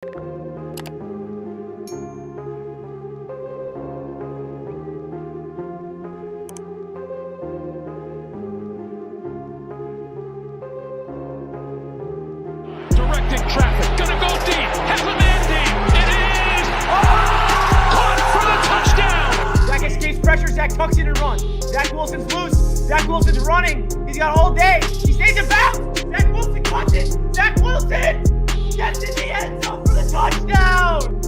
Directing traffic, gonna go deep, has a man deep, it is caught for the touchdown! Zach escapes pressure, Zach tucks in and runs. Zach Wilson's loose, Zach Wilson's running, he's got all day, he stays in bounds, Zach Wilson caught it, Zach Wilson gets in the end zone for the touchdown!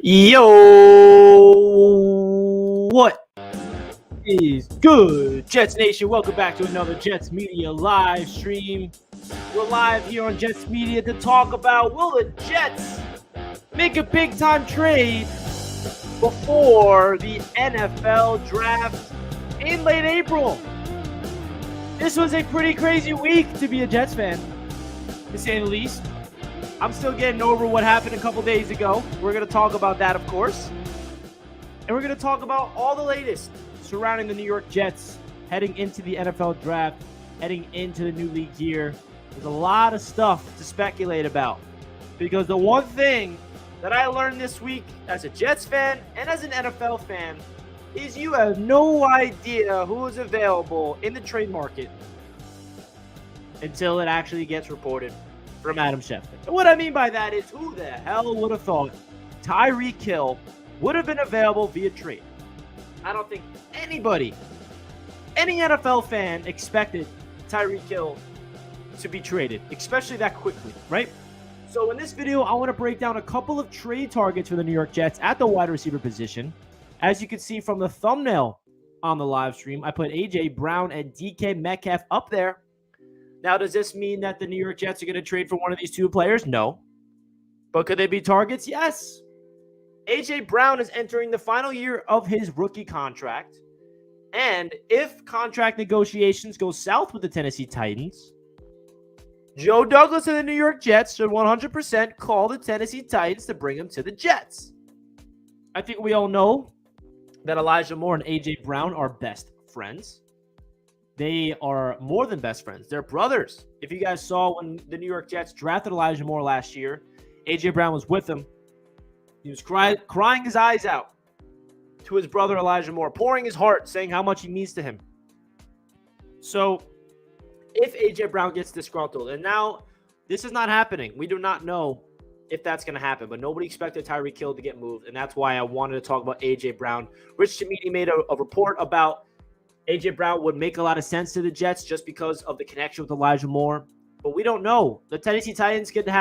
Yo, what is good, Jets Nation? Welcome back to another Jets Media live stream. We're live here on Jets Media to talk about, will the Jets make a big-time trade before the NFL draft in late April? This was a pretty crazy week to be a Jets fan, to say the least. I'm still getting over what happened a couple days ago. We're going to talk about that, of course. And we're going to talk about all the latest surrounding the New York Jets heading into the NFL draft, heading into the new league year. There's a lot of stuff to speculate about. Because the one thing that I learned this week as a Jets fan and as an NFL fan is you have no idea who is available in the trade market until it actually gets reported from Adam Schefter. And what I mean by that is, who the hell would have thought Tyreek Hill would have been available via trade? I don't think anybody, any NFL fan expected Tyreek Hill to be traded, especially that quickly, right? So in this video, I want to break down a couple of trade targets for the New York Jets at the wide receiver position. As you can see from the thumbnail on the live stream, I put A.J. Brown and DK Metcalf up there. Now, does this mean that the New York Jets are going to trade for one of these two players? No. But could they be targets? Yes. A.J. Brown is entering the final year of his rookie contract. And if contract negotiations go south with the Tennessee Titans, Joe Douglas and the New York Jets should 100% call the Tennessee Titans to bring him to the Jets. I think we all know that Elijah Moore and A.J. Brown are best friends. They are more than best friends. They're brothers. If you guys saw when the New York Jets drafted Elijah Moore last year, A.J. Brown was with him. He was crying his eyes out to his brother Elijah Moore, pouring his heart, saying how much he means to him. So if A.J. Brown gets disgruntled, and now this is not happening. We do not know if that's going to happen, but nobody expected Tyreek Hill to get moved, and that's why I wanted to talk about A.J. Brown. Rich Chamini made a report about A.J. Brown would make a lot of sense to the Jets just because of the connection with Elijah Moore. But we don't know. The Tennessee Titans could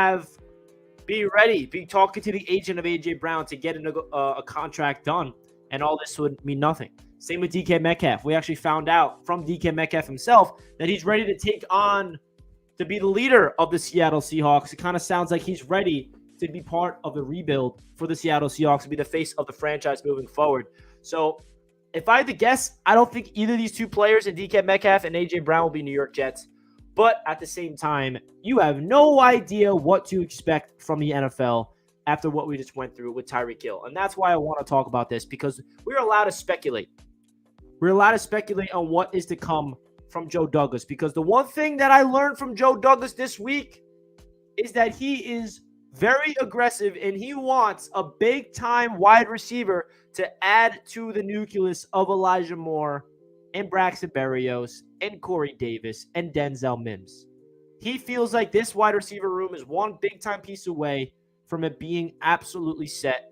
be ready, be talking to the agent of A.J. Brown to get a contract done, and all this would mean nothing. Same with DK Metcalf. We actually found out from DK Metcalf himself that he's ready to take on to be the leader of the Seattle Seahawks. It kind of sounds like he's ready to be part of the rebuild for the Seattle Seahawks, to be the face of the franchise moving forward. So if I had to guess, I don't think either of these two players, and DK Metcalf and A.J. Brown, will be New York Jets. But at the same time, you have no idea what to expect from the NFL after what we just went through with Tyreek Hill. And that's why I want to talk about this, because we're allowed to speculate. We're allowed to speculate on what is to come from Joe Douglas, because the one thing that I learned from Joe Douglas this week is that he is very aggressive, and he wants a big-time wide receiver to add to the nucleus of Elijah Moore and Braxton Berrios and Corey Davis and Denzel Mims. He feels like this wide receiver room is one big-time piece away from it being absolutely set.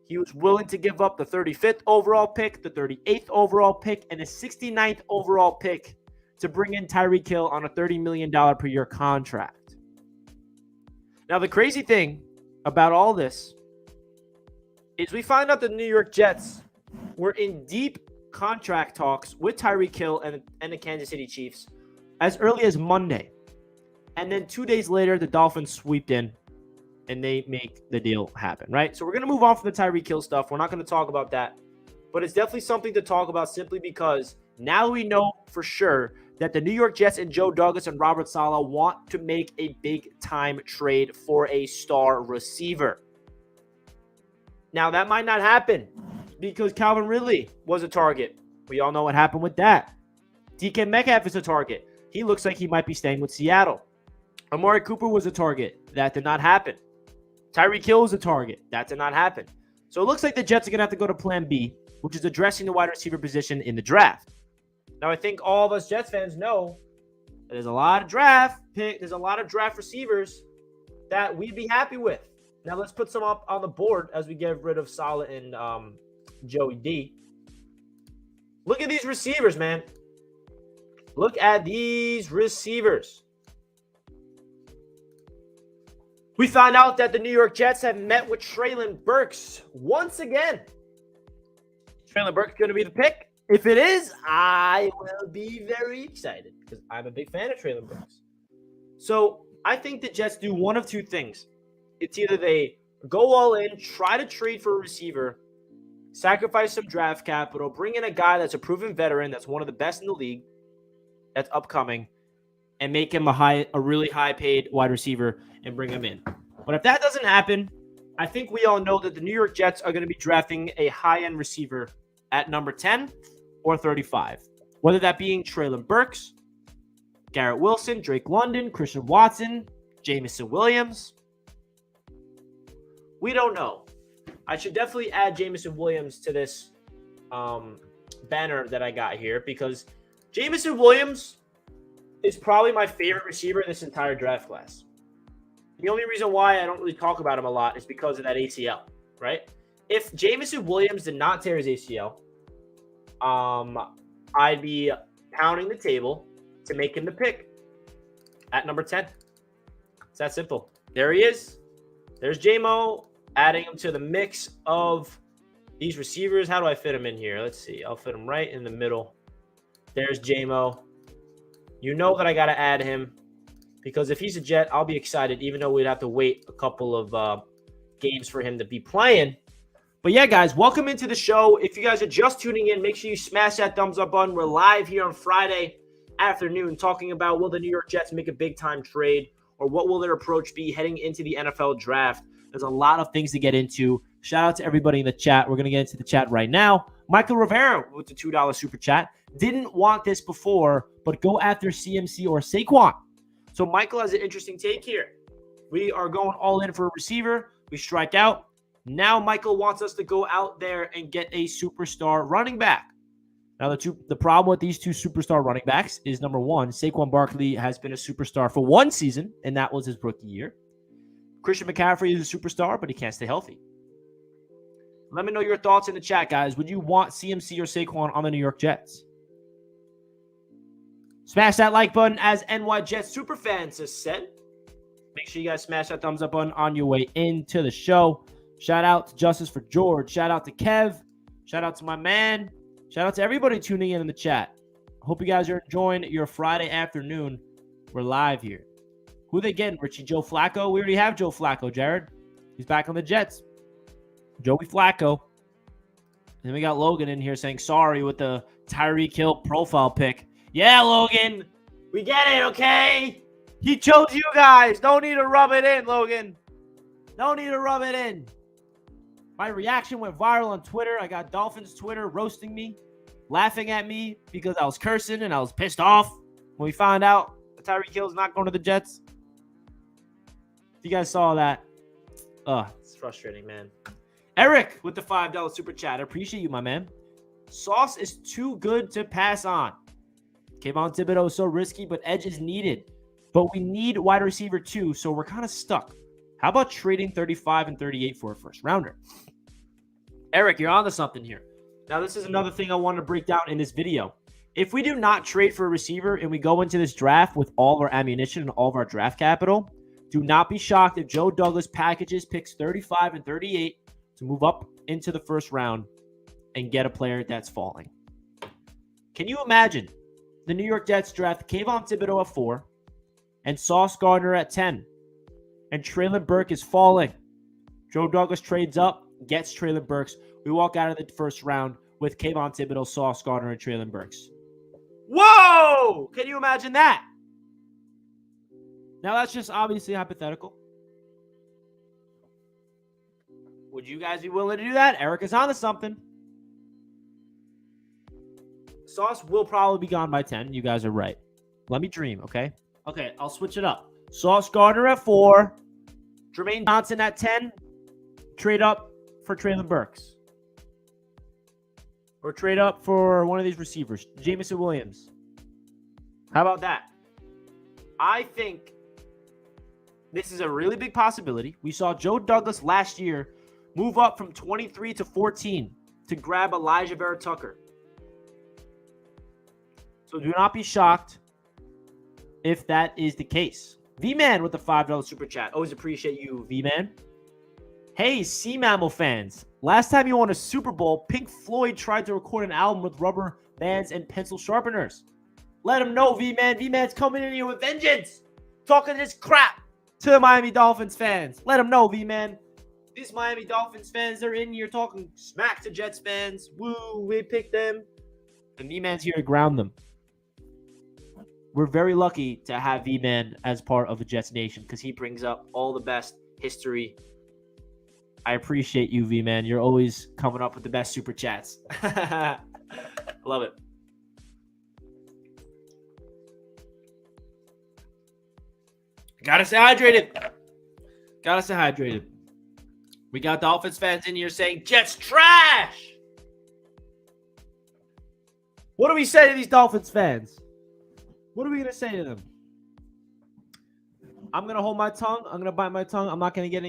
He was willing to give up the 35th overall pick, the 38th overall pick, and the 69th overall pick to bring in Tyreek Hill on a $30 million per year contract. Now, the crazy thing about all this is we find out the New York Jets were in deep contract talks with Tyreek Hill and the Kansas City Chiefs as early as Monday. And then 2 days later, the Dolphins swooped in and they make the deal happen, right? So we're going to move on from the Tyreek Hill stuff. We're not going to talk about that. but it's definitely something to talk about simply because now we know for sure that the New York Jets and Joe Douglas and Robert Saleh want to make a big-time trade for a star receiver. Now, that might not happen because Calvin Ridley was a target. We all know what happened with that. DK Metcalf is a target. He looks like he might be staying with Seattle. Amari Cooper was a target. That did not happen. Tyreek Hill was a target. That did not happen. So it looks like the Jets are going to have to go to plan B, which is addressing the wide receiver position in the draft. Now, I think all of us Jets fans know that there's a lot of draft receivers that we'd be happy with. Now, let's put some up on the board as we get rid of Saleh and Joey D. Look at these receivers, man. Look at these receivers. We found out that the New York Jets have met with Treylon Burks once again. Treylon Burks going to be the pick? If it is, I will be very excited because I'm a big fan of Treylon Burks. So I think the Jets do one of two things. It's either they go all in, try to trade for a receiver, sacrifice some draft capital, bring in a guy that's a proven veteran, that's one of the best in the league, that's upcoming, and make him a really high-paid wide receiver and bring him in. But if that doesn't happen, I think we all know that the New York Jets are going to be drafting a high-end receiver at number 10 or 35, whether that being Treylon Burks, Garrett Wilson, Drake London, Christian Watson, Jameson Williams. We don't know. I should definitely add Jameson Williams to this banner that I got here because Jameson Williams is probably my favorite receiver in this entire draft class. The only reason why I don't really talk about him a lot is because of that ACL, right? If Jameson Williams did not tear his ACL, I'd be pounding the table to make him the pick at number 10. It's that simple. There he is. There's J-Mo, adding him to the mix of these receivers. How do I fit him in here? Let's see. I'll fit him right in the middle. There's J-Mo. You know that I got to add him because if he's a Jet, I'll be excited, even though we'd have to wait a couple of games for him to be playing. But yeah, guys, welcome into the show. If you guys are just tuning in, make sure you smash that thumbs up button. We're live here on Friday afternoon talking about will the New York Jets make a big-time trade or what will their approach be heading into the NFL draft. There's a lot of things to get into. Shout out to everybody in the chat. We're going to get into the chat right now. Michael Rivera with the $2 super chat. Didn't want this before, but go after CMC or Saquon. So Michael has an interesting take here. We are going all in for a receiver. We strike out. Now Michael wants us to go out there and get a superstar running back. Now the problem with these two superstar running backs is, number one, Saquon Barkley has been a superstar for one season, and that was his rookie year. Christian McCaffrey is a superstar, but he can't stay healthy. Let me know your thoughts in the chat, guys. Would you want CMC or Saquon on the New York Jets? Smash that like button, as NY Jets superfans has said. Make sure you guys smash that thumbs up button on your way into the show. Shout out to Justice for George. Shout out to Kev. Shout out to my man. Shout out to everybody tuning in the chat. Hope you guys are enjoying your Friday afternoon. We're live here. Who they getting, Richie? Joe Flacco? We already have Joe Flacco, Jared. He's back on the Jets. Joey Flacco. And then we got Logan in here saying sorry with the Tyreek Hill profile pic. Yeah, Logan. We get it, okay? He chose you guys. Don't need to rub it in, Logan. Don't need to rub it in. My reaction went viral on Twitter. I got Dolphins Twitter roasting me, laughing at me because I was cursing and I was pissed off when we found out that Tyreek Hill is not going to the Jets. If you guys saw that, it's frustrating, man. Eric with the $5 super chat. I appreciate you, my man. Sauce is too good to pass on. Kayvon Thibodeau is so risky, but edge is needed. But we need wide receiver too, so we're kind of stuck. How about trading 35 and 38 for a first rounder? Eric, you're onto something here. Now, this is another thing I want to break down in this video. If we do not trade for a receiver and we go into this draft with all of our ammunition and all of our draft capital, do not be shocked if Joe Douglas packages picks 35 and 38 to move up into the first round and get a player that's falling. Can you imagine the New York Jets draft Kayvon Thibodeau at 4 and Sauce Gardner at 10, and Treylon Burks is falling? Joe Douglas trades up, gets Treylon Burks. We walk out of the first round with Kayvon Thibodeau, Sauce Gardner, and Treylon Burks. Whoa! Can you imagine that? Now, that's just obviously hypothetical. Would you guys be willing to do that? Eric is on to something. Sauce will probably be gone by 10. You guys are right. Let me dream, okay? Okay, I'll switch it up. Sauce Gardner at 4. Jermaine Johnson at 10. Trade up for Treylon Burks. Or trade up for one of these receivers. Jameson Williams. How about that? I think this is a really big possibility. We saw Joe Douglas last year move up from 23 to 14 to grab Elijah Vera Tucker. So do not be shocked if that is the case. V-Man with the $5 super chat. Always appreciate you, V-Man. Hey, Sea Mammal fans. Last time you won a Super Bowl, Pink Floyd tried to record an album with rubber bands and pencil sharpeners. Let him know, V-Man. V-Man's coming in here with vengeance. Talking this crap to the Miami Dolphins fans. Let him know, V-Man. These Miami Dolphins fans, they're in here talking smack to Jets fans. Woo, we picked them. And V-Man's here to ground them. We're very lucky to have V-Man as part of the Jets Nation because he brings up all the best history. I appreciate you, V-Man. You're always coming up with the best super chats. Love it. Gotta stay hydrated. Gotta stay hydrated. We got Dolphins fans in here saying, Jets trash! What do we say to these Dolphins fans? What are we going to say to them? I'm going to hold my tongue. I'm going to bite my tongue. I'm not going to get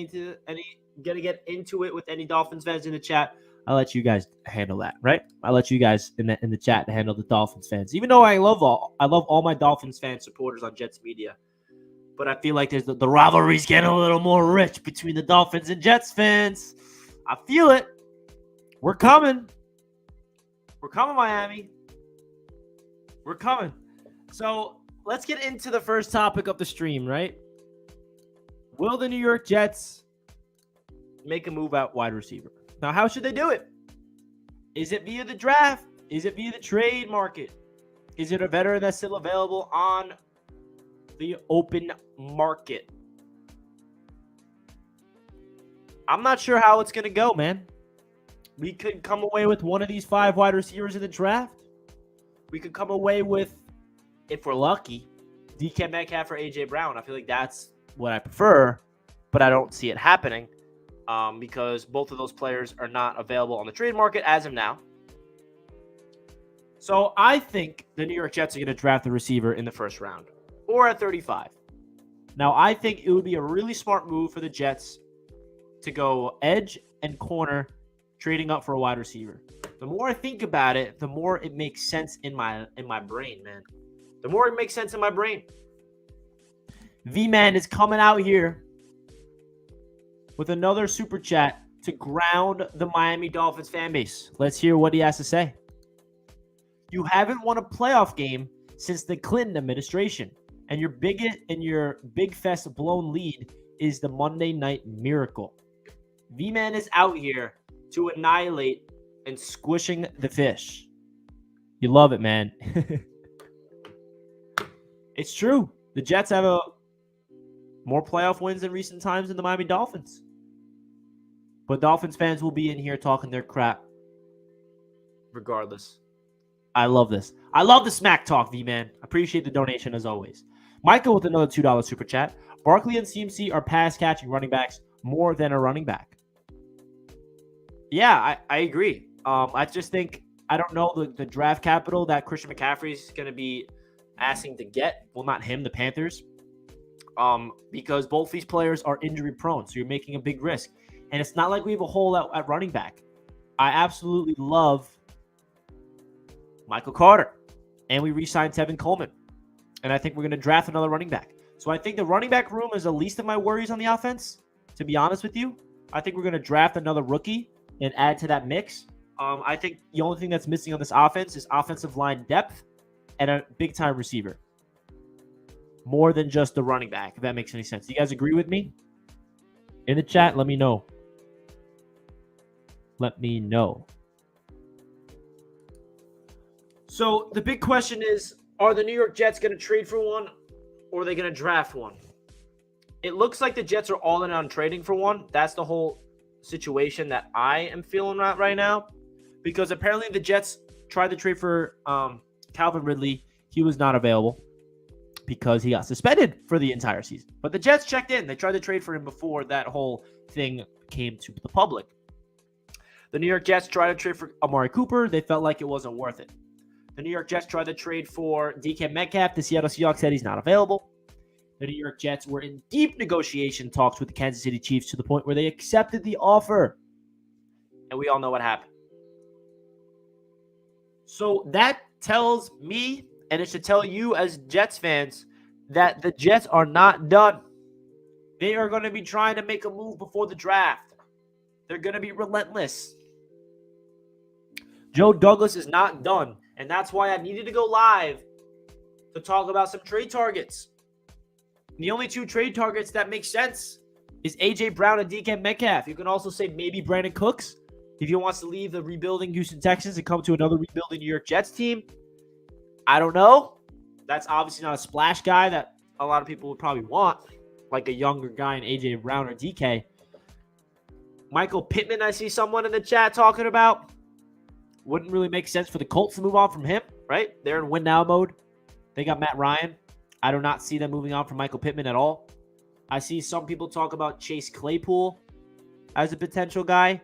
into it with any Dolphins fans in the chat. I'll let you guys handle that, right? I'll let you guys in the chat to handle the Dolphins fans. Even though I love all my Dolphins fan supporters on Jets media. But I feel like there's the rivalry's getting a little more rich between the Dolphins and Jets fans. I feel it. We're coming. We're coming, Miami. We're coming. So let's get into the first topic of the stream, right? Will the New York Jets make a move out wide receiver? Now, how should they do it? Is it via the draft? Is it via the trade market? Is it a veteran that's still available on the open market? I'm not sure how it's going to go, man. We could come away with one of these 5 wide receivers in the draft. We could come away with, if we're lucky, DK Metcalf or A.J. Brown. I feel like that's what I prefer, but I don't see it happening because both of those players are not available on the trade market as of now. So I think the New York Jets are going to draft the receiver in the first round or at 35. Now, I think it would be a really smart move for the Jets to go edge and corner, trading up for a wide receiver. The more I think about it, the more it makes sense in my brain, man. The more it makes sense in my brain. V-Man is coming out here with another super chat to ground the Miami Dolphins fan base. Let's hear what he has to say. You haven't won a playoff game since the Clinton administration, and your big fest blown lead is the Monday Night Miracle. V-Man is out here to annihilate and squishing the fish. You love it, man. It's true. The Jets have more playoff wins in recent times than the Miami Dolphins. But Dolphins fans will be in here talking their crap regardless. I love this. I love the smack talk, V-Man. Appreciate the donation as always. Michael with another $2 super chat. Barkley and CMC are pass-catching running backs more than a running back. Yeah, I agree. I just think, I don't know the draft capital that Christian McCaffrey is going to be asking to get. Well, not him, the Panthers. Because both these players are injury prone, so you're making a big risk. And it's not like we have a hole at running back. I absolutely love Michael Carter. And we re-signed Tevin Coleman. And I think we're going to draft another running back. So I think the running back room is the least of my worries on the offense, to be honest with you. I think we're going to draft another rookie and add to that mix. I think the only thing that's missing on this offense is offensive line depth and a big-time receiver. More than just the running back, if that makes any sense. Do you guys agree with me? In the chat, let me know. Let me know. So the big question is, are the New York Jets going to trade for one, or are they going to draft one? It looks like the Jets are all in on trading for one. That's the whole situation that I am feeling right now, because apparently the Jets tried to trade for Calvin Ridley. He was not available because he got suspended for the entire season. But the Jets checked in. They tried to trade for him before that whole thing came to the public. The New York Jets tried to trade for Amari Cooper. They felt like it wasn't worth it. The New York Jets tried to trade for DK Metcalf. The Seattle Seahawks said he's not available. The New York Jets were in deep negotiation talks with the Kansas City Chiefs to the point where they accepted the offer. And we all know what happened. So that tells me, and it should tell you as Jets fans, that the Jets are not done. They are going to be trying to make a move before the draft. They're going to be relentless. Joe Douglas is not done. And that's why I needed to go live to talk about some trade targets. The only two trade targets that make sense is A.J. Brown and DK Metcalf. You can also say maybe Brandon Cooks if he wants to leave the rebuilding Houston Texans and come to another rebuilding New York Jets team. I don't know. That's obviously not a splash guy that a lot of people would probably want, like a younger guy in A.J. Brown or DK. Michael Pittman, I see someone in the chat talking about. Wouldn't really make sense for the Colts to move on from him, right? They're in win now mode. They got Matt Ryan. I do not see them moving on from Michael Pittman at all. I see some people talk about Chase Claypool as a potential guy.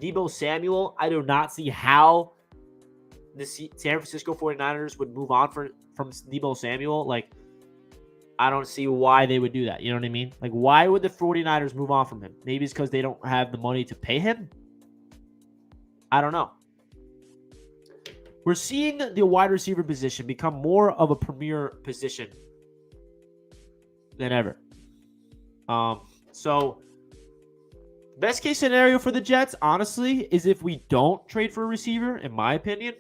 Deebo Samuel, I do not see how the San Francisco 49ers would move on from Deebo Samuel. Like, I don't see why they would do that. You know what I mean? Like, why would the 49ers move on from him? Maybe it's because they don't have the money to pay him? I don't know. We're seeing the wide receiver position become more of a premier position than ever. So, best case scenario for the Jets, honestly, is if we don't trade for a receiver, in my opinion,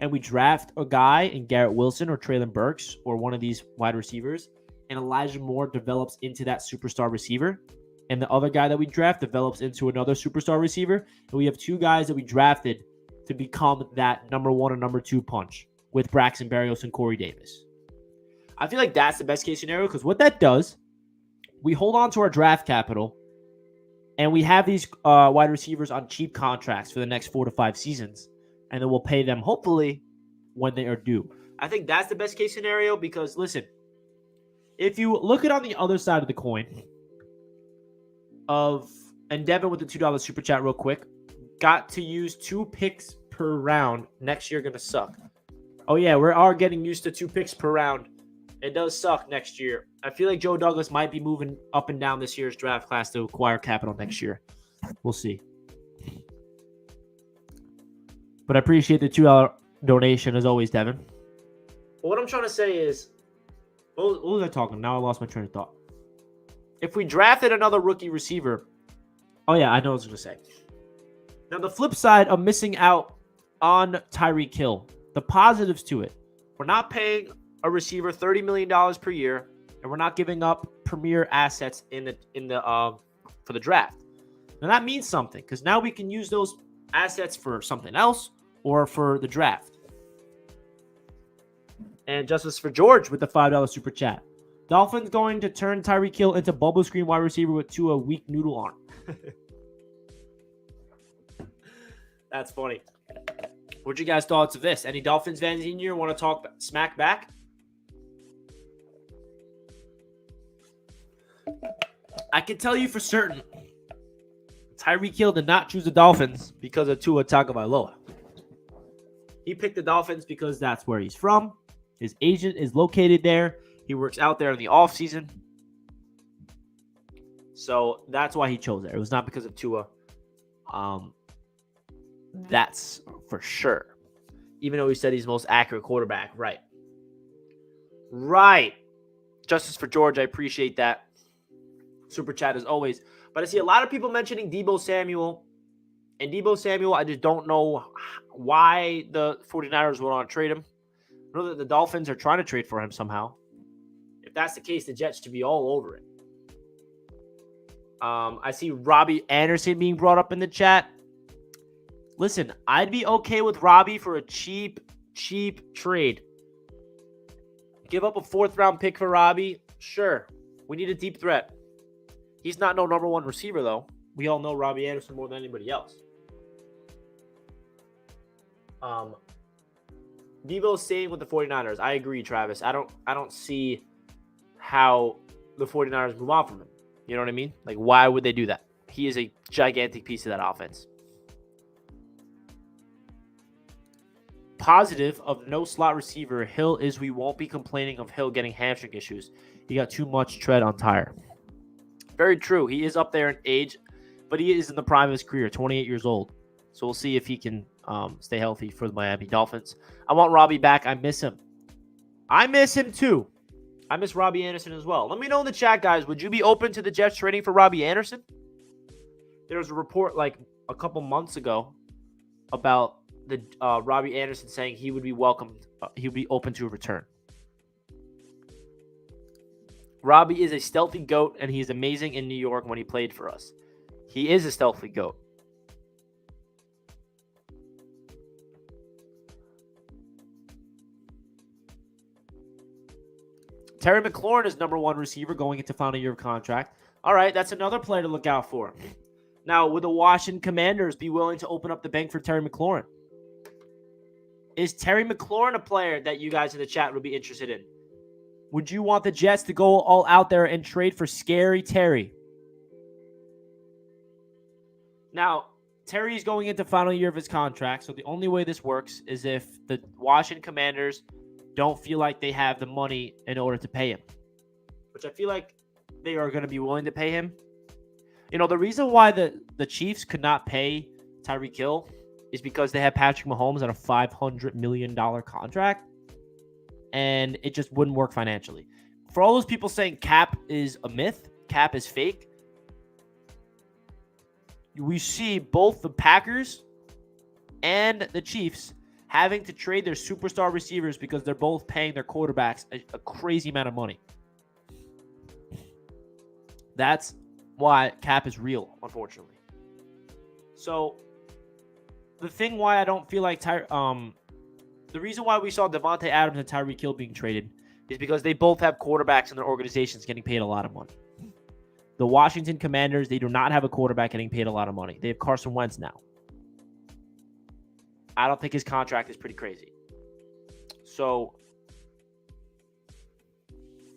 and we draft a guy in Garrett Wilson or Treylon Burks or one of these wide receivers, and Elijah Moore develops into that superstar receiver, and the other guy that we draft develops into another superstar receiver, and we have two guys that we drafted to become that number one or number two punch with Braxton Berrios and Corey Davis. I feel like that's the best case scenario, because what that does, we hold on to our draft capital, and we have these wide receivers on cheap contracts for the next 4 to 5 seasons, and then we'll pay them hopefully when they are due. I think that's the best case scenario, because listen, if you look at on the other side of the coin and Devin with the $2 super chat real quick, got to use 2 picks per round. Next year going to suck. Oh yeah, we are getting used to 2 picks per round. It does suck next year. I feel like Joe Douglas might be moving up and down this year's draft class to acquire capital next year. We'll see. But I appreciate the $2 donation as always, Devin. But what I'm trying to say is, what was I talking? Now I lost my train of thought. If we drafted another rookie receiver, oh yeah, I know what I was going to say. Now the flip side of missing out on Tyreek Hill, the positives to it, we're not paying a receiver $30 million per year, and we're not giving up premier assets for the draft. Now that means something, because now we can use those assets for something else or for the draft. And Justice for George with the $5 super chat. Dolphins going to turn Tyreek Hill into bubble screen wide receiver with a weak noodle arm. That's funny. What's your guys' thoughts of this? Any Dolphins fans in here want to talk smack back? I can tell you for certain, Tyreek Hill did not choose the Dolphins because of Tua Tagovailoa. He picked the Dolphins because that's where he's from. His agent is located there. He works out there in the offseason. So that's why he chose it. It was not because of Tua. That's for sure. Even though he said he's the most accurate quarterback. Right. Right. Justice for George, I appreciate that. Super chat as always. But I see a lot of people mentioning Deebo Samuel. And Deebo Samuel, I just don't know why the 49ers would want to trade him. I know that the Dolphins are trying to trade for him somehow. If that's the case, the Jets should be all over it. I see Robbie Anderson being brought up in the chat. Listen, I'd be okay with Robbie for a cheap cheap trade. Give up a 4th-round pick for Robbie? Sure. We need a deep threat. He's not no number 1 receiver, though. We all know Robbie Anderson more than anybody else. Devo's staying with the 49ers. I agree, Travis. I don't see how the 49ers move on from him. You know what I mean? Like, why would they do that? He is a gigantic piece of that offense. Positive of no slot receiver, Hill is we won't be complaining of Hill getting hamstring issues. He got too much tread on tire. Very true. He is up there in age, but he is in the prime of his career, 28 years old. So we'll see if he can stay healthy for the Miami Dolphins. I want Robbie back. I miss him. I miss him too. I miss Robbie Anderson as well. Let me know in the chat, guys. Would you be open to the Jets trading for Robbie Anderson? There was a report like a couple months ago about the Robbie Anderson saying he would be welcomed. He would be open to a return. Robbie is a stealthy goat, and he's amazing in New York when he played for us. He is a stealthy goat. Terry McLaurin is number 1 receiver going into final year of contract. All right, that's another player to look out for. Now, would the Washington Commanders be willing to open up the bank for Terry McLaurin? Is Terry McLaurin a player that you guys in the chat would be interested in? Would you want the Jets to go all out there and trade for Scary Terry? Now, Terry's going into final year of his contract, so the only way this works is if the Washington Commanders don't feel like they have the money in order to pay him, which I feel like they are going to be willing to pay him. You know, the reason why the Chiefs could not pay Tyreek Hill is because they had Patrick Mahomes on a $500 million contract, and it just wouldn't work financially. For all those people saying cap is a myth, cap is fake, we see both the Packers and the Chiefs having to trade their superstar receivers because they're both paying their quarterbacks a crazy amount of money. That's why cap is real, unfortunately. So the thing why I don't feel like the reason why we saw Devontae Adams and Tyreek Hill being traded is because they both have quarterbacks in their organizations getting paid a lot of money. The Washington Commanders, they do not have a quarterback getting paid a lot of money. They have Carson Wentz now. I don't think his contract is pretty crazy. So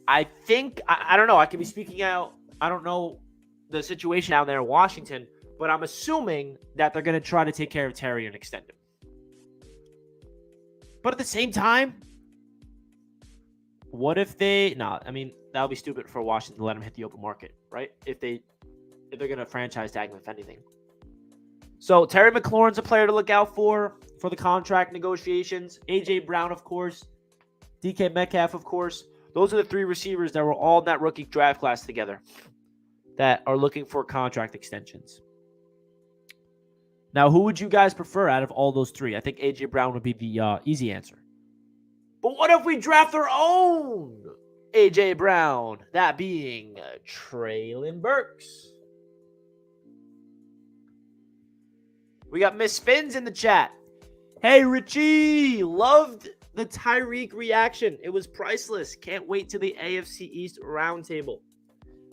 I think, I don't know, I could be speaking out. I don't know the situation out there in Washington, but I'm assuming that they're going to try to take care of Terry and extend him. But at the same time, what if they... No, I mean, that would be stupid for Washington to let him hit the open market, right? If they're going to franchise tag him, if anything. So Terry McLaurin's a player to look out for the contract negotiations. A.J. Brown, of course. DK Metcalf, of course. Those are the 3 receivers that were all in that rookie draft class together that are looking for contract extensions. Now, who would you guys prefer out of all those 3? I think A.J. Brown would be the easy answer. But what if we draft our own A.J. Brown? That being Traylon Burks. We got Miss Fins in the chat. Hey, Richie. Loved the Tyreek reaction. It was priceless. Can't wait to the AFC East roundtable.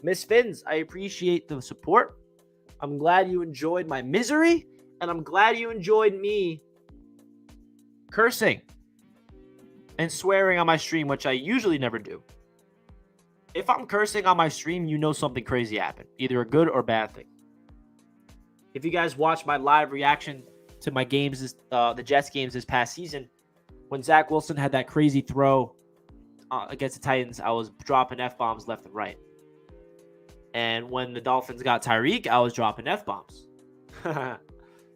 Miss Fins, I appreciate the support. I'm glad you enjoyed my misery. And I'm glad you enjoyed me cursing and swearing on my stream, which I usually never do. If I'm cursing on my stream, you know something crazy happened. Either a good or bad thing. If you guys watched my live reaction to my games, the Jets games this past season, when Zach Wilson had that crazy throw against the Titans, I was dropping F-bombs left and right. And when the Dolphins got Tyreek, I was dropping F-bombs.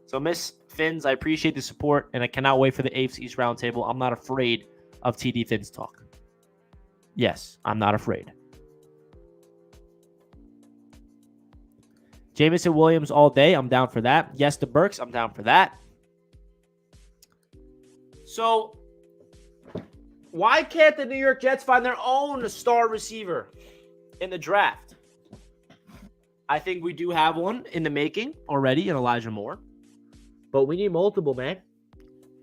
So, Miss Fins, I appreciate the support, and I cannot wait for the AFC East roundtable. I'm not afraid of TD Fins talk. Yes, I'm not afraid. Jamison Williams all day. I'm down for that. Yes to Burks. I'm down for that. So, why can't the New York Jets find their own star receiver in the draft? I think we do have one in the making already in Elijah Moore. But we need multiple, man.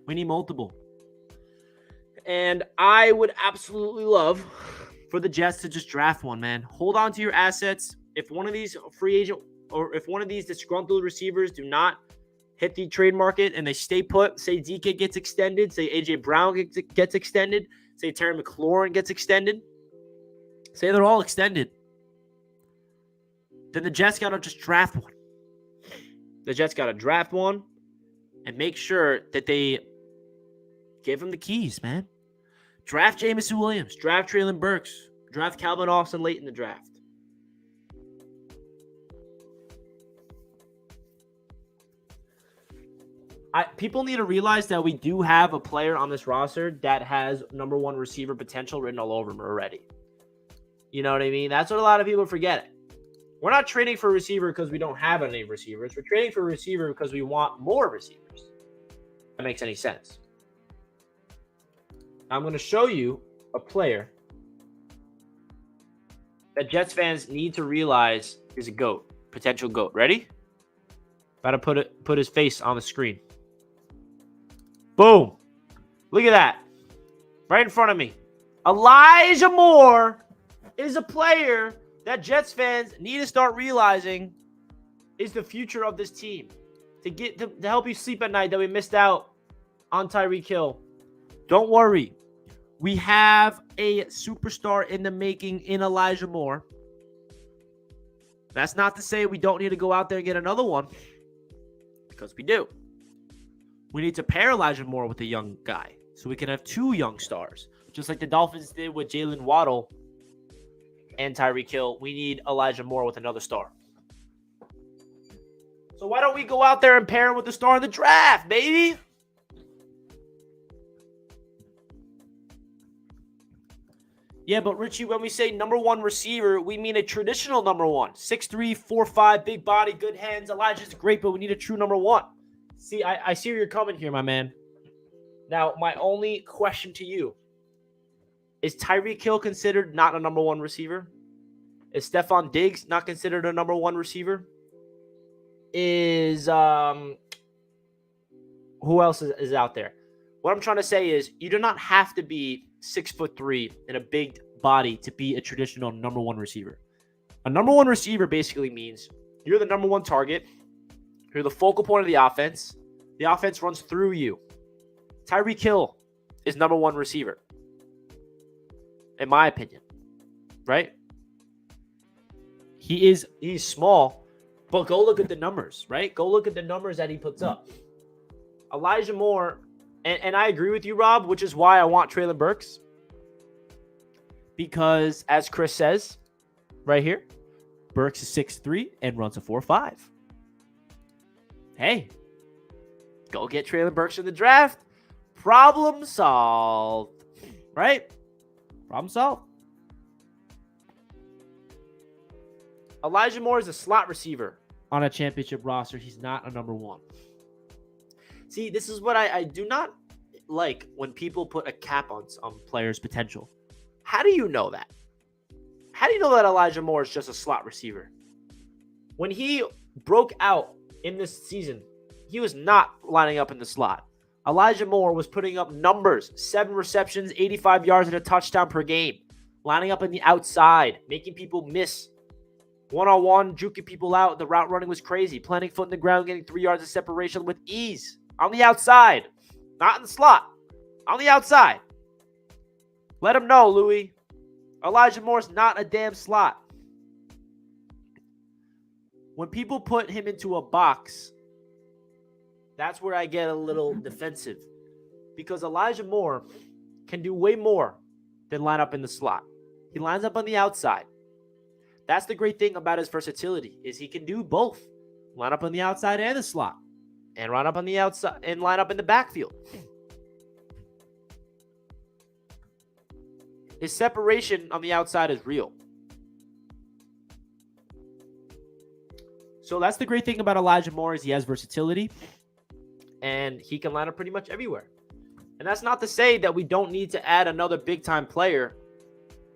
We need multiple. And I would absolutely love for the Jets to just draft one, man. Hold on to your assets. If one of these free agent or if one of these disgruntled receivers do not hit the trade market and they stay put, say DK gets extended, say AJ Brown gets extended, say Terry McLaurin gets extended, say they're all extended, then the Jets got to just draft one. The Jets got to draft one and make sure that they give him the keys, man. Draft Jameson Williams, draft Treylon Burks, draft Calvin Austin late in the draft. People need to realize that we do have a player on this roster that has number one receiver potential written all over him already. You know what I mean? That's what a lot of people forget. We're not trading for a receiver because we don't have any receivers. We're trading for a receiver because we want more receivers. If that makes any sense. I'm going to show you a player that Jets fans need to realize is a GOAT, potential GOAT. Ready? About to put his face on the screen. Boom. Look at that. Right in front of me. Elijah Moore is a player that Jets fans need to start realizing is the future of this team. To help you sleep at night that we missed out on Tyreek Hill. Don't worry. We have a superstar in the making in Elijah Moore. That's not to say we don't need to go out there and get another one. Because we do. We need to pair Elijah Moore with a young guy so we can have two young stars. Just like the Dolphins did with Jalen Waddle and Tyreek Hill, we need Elijah Moore with another star. So why don't we go out there and pair him with the star in the draft, baby? Yeah, but Richie, when we say number one receiver, we mean a traditional number one. 6'3", 4'5", big body, good hands. Elijah's great, but we need a true number one. See, I see where you're coming here, my man. Now, my only question to you, is Tyreek Hill considered not a number one receiver? Is Stephon Diggs not considered a number one receiver? Is who else is out there? What I'm trying to say is you do not have to be 6'3" and a big body to be a traditional number one receiver. A number one receiver basically means you're the number one target. You're the focal point of the offense. The offense runs through you. Tyreek Hill is number one receiver, in my opinion. Right? He's small, but go look at the numbers, right? Go look at the numbers that he puts up. Elijah Moore, and I agree with you, Rob, which is why I want Treylon Burks. Because, as Chris says, right here, Burks is 6'3" and runs a 4.5. Hey, go get Treylon Burks in the draft. Problem solved. Right? Problem solved. Elijah Moore is a slot receiver on a championship roster. He's not a number one. See, this is what I do not like when people put a cap on players' potential. How do you know that? How do you know that Elijah Moore is just a slot receiver? When he broke out in this season, he was not lining up in the slot. Elijah Moore was putting up numbers, 7 receptions, 85 yards, and a touchdown per game. Lining up in the outside, making people miss. One-on-one, juking people out. The route running was crazy. Planting foot in the ground, getting 3 yards of separation with ease. On the outside. Not in the slot. On the outside. Let him know, Louis. Elijah Moore's not a damn slot. When people put him into a box, that's where I get a little defensive. Because Elijah Moore can do way more than line up in the slot. He lines up on the outside. That's the great thing about his versatility, is he can do both. Line up on the outside and the slot. And line up on the outside and line up in the backfield. His separation on the outside is real. So that's the great thing about Elijah Moore, is he has versatility. And he can line up pretty much everywhere. And that's not to say that we don't need to add another big-time player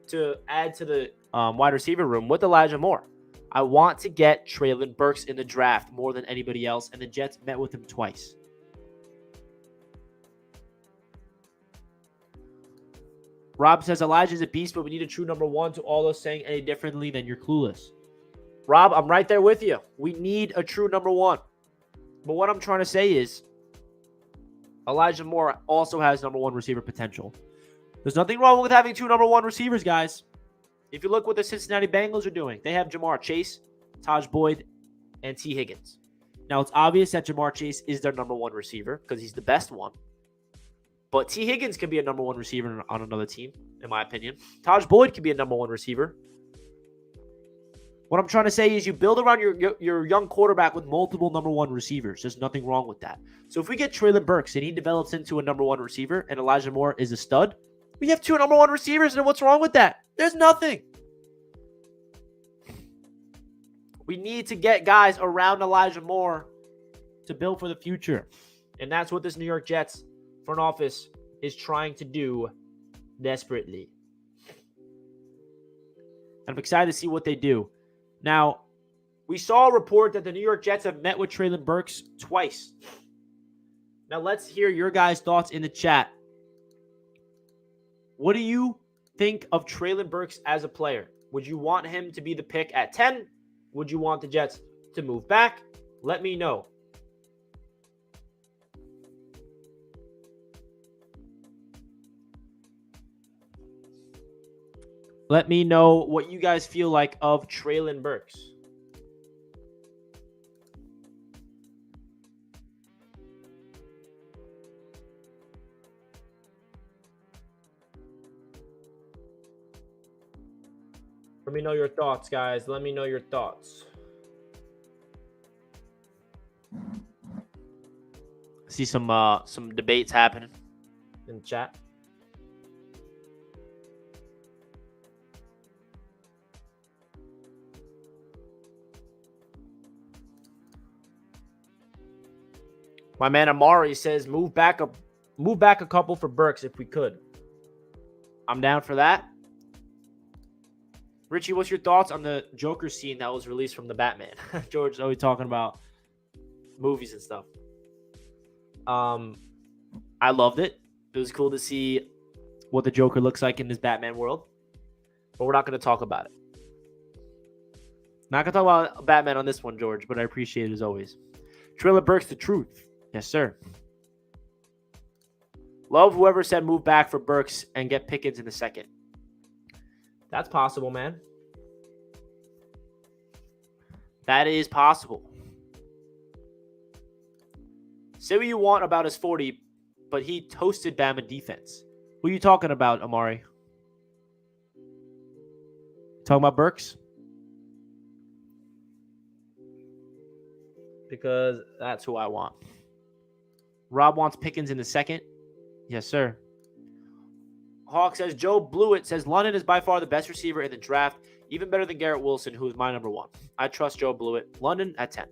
to add to the wide receiver room with Elijah Moore. I want to get Treylon Burks in the draft more than anybody else, and the Jets met with him twice. Rob says Elijah's a beast, but we need a true number one. To all those saying any differently, then you're clueless. Rob, I'm right there with you. We need a true number one. But what I'm trying to say is Elijah Moore also has number one receiver potential. There's nothing wrong with having two number one receivers, guys. If you look what the Cincinnati Bengals are doing, they have Jamar Chase, Taj Boyd, and T. Higgins. Now, it's obvious that Jamar Chase is their number one receiver because he's the best one. But T. Higgins can be a number one receiver on another team, in my opinion. Taj Boyd can be a number one receiver. What I'm trying to say is you build around your young quarterback with multiple number one receivers. There's nothing wrong with that. So if we get Treylon Burks and he develops into a number one receiver and Elijah Moore is a stud, we have two number one receivers, and what's wrong with that? There's nothing. We need to get guys around Elijah Moore to build for the future. And that's what this New York Jets front office is trying to do desperately. I'm excited to see what they do. Now, we saw a report that the New York Jets have met with Treylon Burks twice. Now, let's hear your guys' thoughts in the chat. What do you think of Treylon Burks as a player? Would you want him to be the pick at 10? Would you want the Jets to move back? Let me know. Let me know what you guys feel like of Treylon Burks. Let me know your thoughts, guys. Let me know your thoughts. See some debates happening in the chat. My man Amari says move back a couple for Burks if we could. I'm down for that. Richie, what's your thoughts on the Joker scene that was released from the Batman? George is always talking about movies and stuff. I loved it. It was cool to see what the Joker looks like in this Batman world. But we're not going to talk about it. Not going to talk about Batman on this one, George, but I appreciate it as always. Treylon Burks, the truth. Yes, sir. Love whoever said move back for Burks and get Pickens in the second. That's possible, man. That is possible. Say what you want about his 40, but he toasted Bama defense. Who are you talking about, Amari? Talking about Burks? Because that's who I want. Rob wants Pickens in the second. Yes, sir. Hawk says, Joe Blewett says, London is by far the best receiver in the draft, even better than Garrett Wilson, who is my number one. I trust Joe Blewett. London at 10.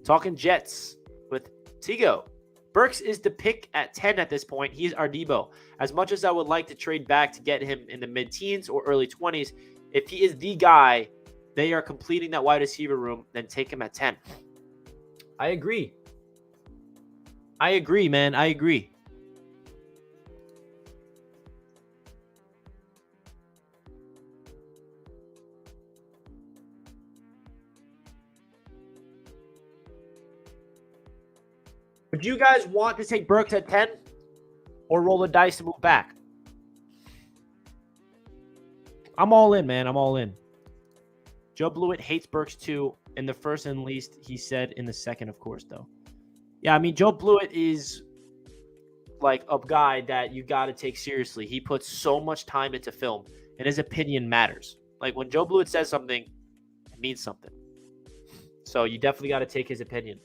Talking Jets with Tigo. Burks is the pick at 10 at this point. He's our Debo. As much as I would like to trade back to get him in the mid-teens or early 20s, if he is the guy, they are completing that wide receiver room, then take him at 10. I agree. I agree, man. I agree. Would you guys want to take Burks at 10 or roll the dice to move back? I'm all in, man. I'm all in. Joe Blewett hates Burks too. In the first and least, he said in the second, of course, though. Yeah, I mean, Joe Blewett is like a guy that you got to take seriously. He puts so much time into film, and his opinion matters. Like when Joe Blewett says something, it means something. So you definitely got to take his opinion.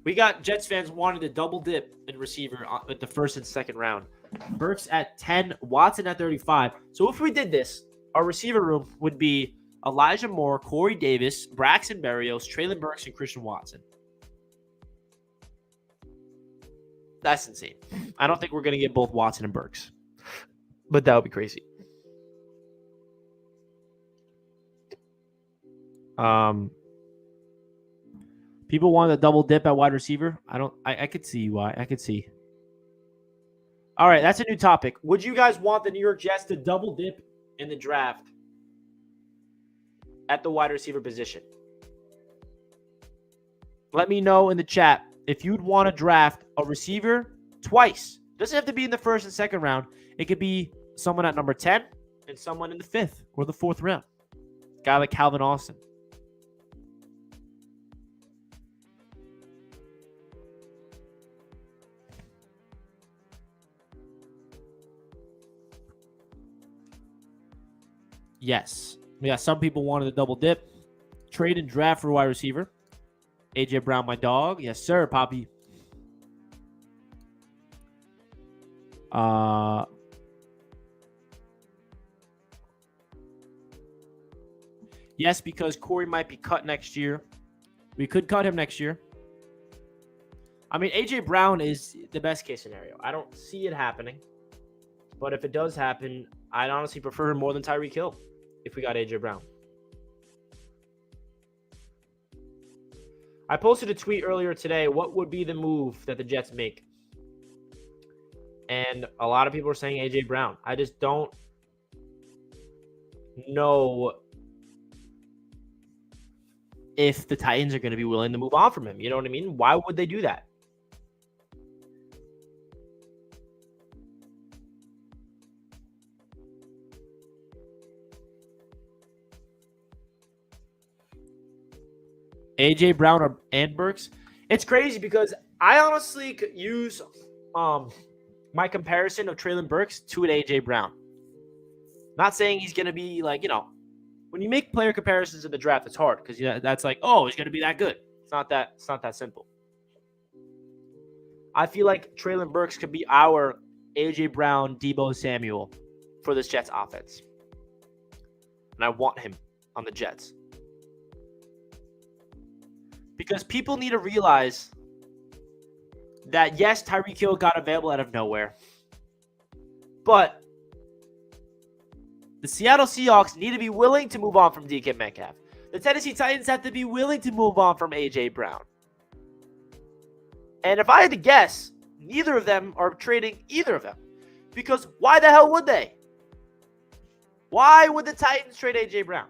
We got Jets fans wanting to double dip in receiver at the first and second round. Burks at 10, Watson at 35. So if we did this, our receiver room would be Elijah Moore, Corey Davis, Braxton Berrios, Treylon Burks, and Christian Watson. That's insane. I don't think we're going to get both Watson and Burks. But that would be crazy. People want a double dip at wide receiver. I could see why. I could see. All right, that's a new topic. Would you guys want the New York Jets to double dip in the draft at the wide receiver position? Let me know in the chat if you'd want to draft a receiver twice. It doesn't have to be in the first and second round. It could be someone at number 10 and someone in the 5th or the 4th round. A guy like Calvin Austin. Yes. Yeah, some people wanted a double dip. Trade and draft for wide receiver. AJ Brown, my dog. Yes, sir, Poppy. Yes, because Corey might be cut next year. We could cut him next year. I mean, AJ Brown is the best case scenario. I don't see it happening. But if it does happen, I'd honestly prefer him more than Tyreek Hill if we got AJ Brown. I posted a tweet earlier today. What would be the move that the Jets make? And a lot of people are saying AJ Brown. I just don't know if the Titans are going to be willing to move on from him. You know what I mean? Why would they do that? AJ Brown or and Burks. It's crazy because I honestly could use my comparison of Treylon Burks to an AJ Brown. Not saying he's going to be like, when you make player comparisons in the draft, it's hard because that's like, oh, he's going to be that good. It's not that simple. I feel like Treylon Burks could be our AJ Brown, Deebo Samuel for this Jets offense. And I want him on the Jets. Because people need to realize that, yes, Tyreek Hill got available out of nowhere. But the Seattle Seahawks need to be willing to move on from DK Metcalf. The Tennessee Titans have to be willing to move on from A.J. Brown. And if I had to guess, neither of them are trading either of them. Because why the hell would they? Why would the Titans trade A.J. Brown?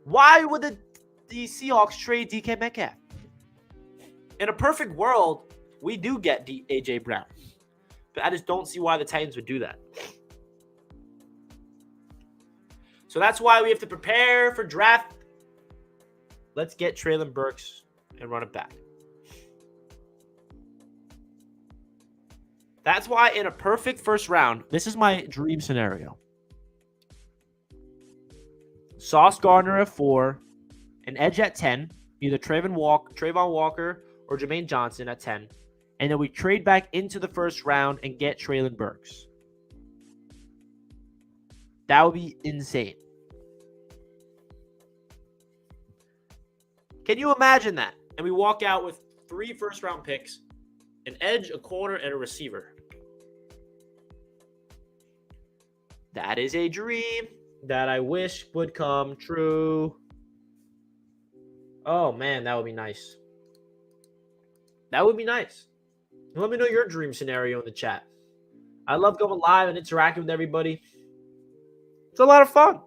Why would the Seahawks trade DK Metcalf? In a perfect world, we do get A.J. Brown. But I just don't see why the Titans would do that. So that's why we have to prepare for draft. Let's get Treylon Burks and run it back. That's why in a perfect first round, this is my dream scenario. Sauce Gardner at 4, an edge at 10, either Trayvon Walker or Jermaine Johnson at 10. And then we trade back into the first round and get Treylon Burks. That would be insane. Can you imagine that? And we walk out with 3 first-round picks, an edge, a corner, and a receiver. That is a dream that I wish would come true. Oh, man, that would be nice. That would be nice. Let me know your dream scenario in the chat. I love going live and interacting with everybody. It's a lot of fun.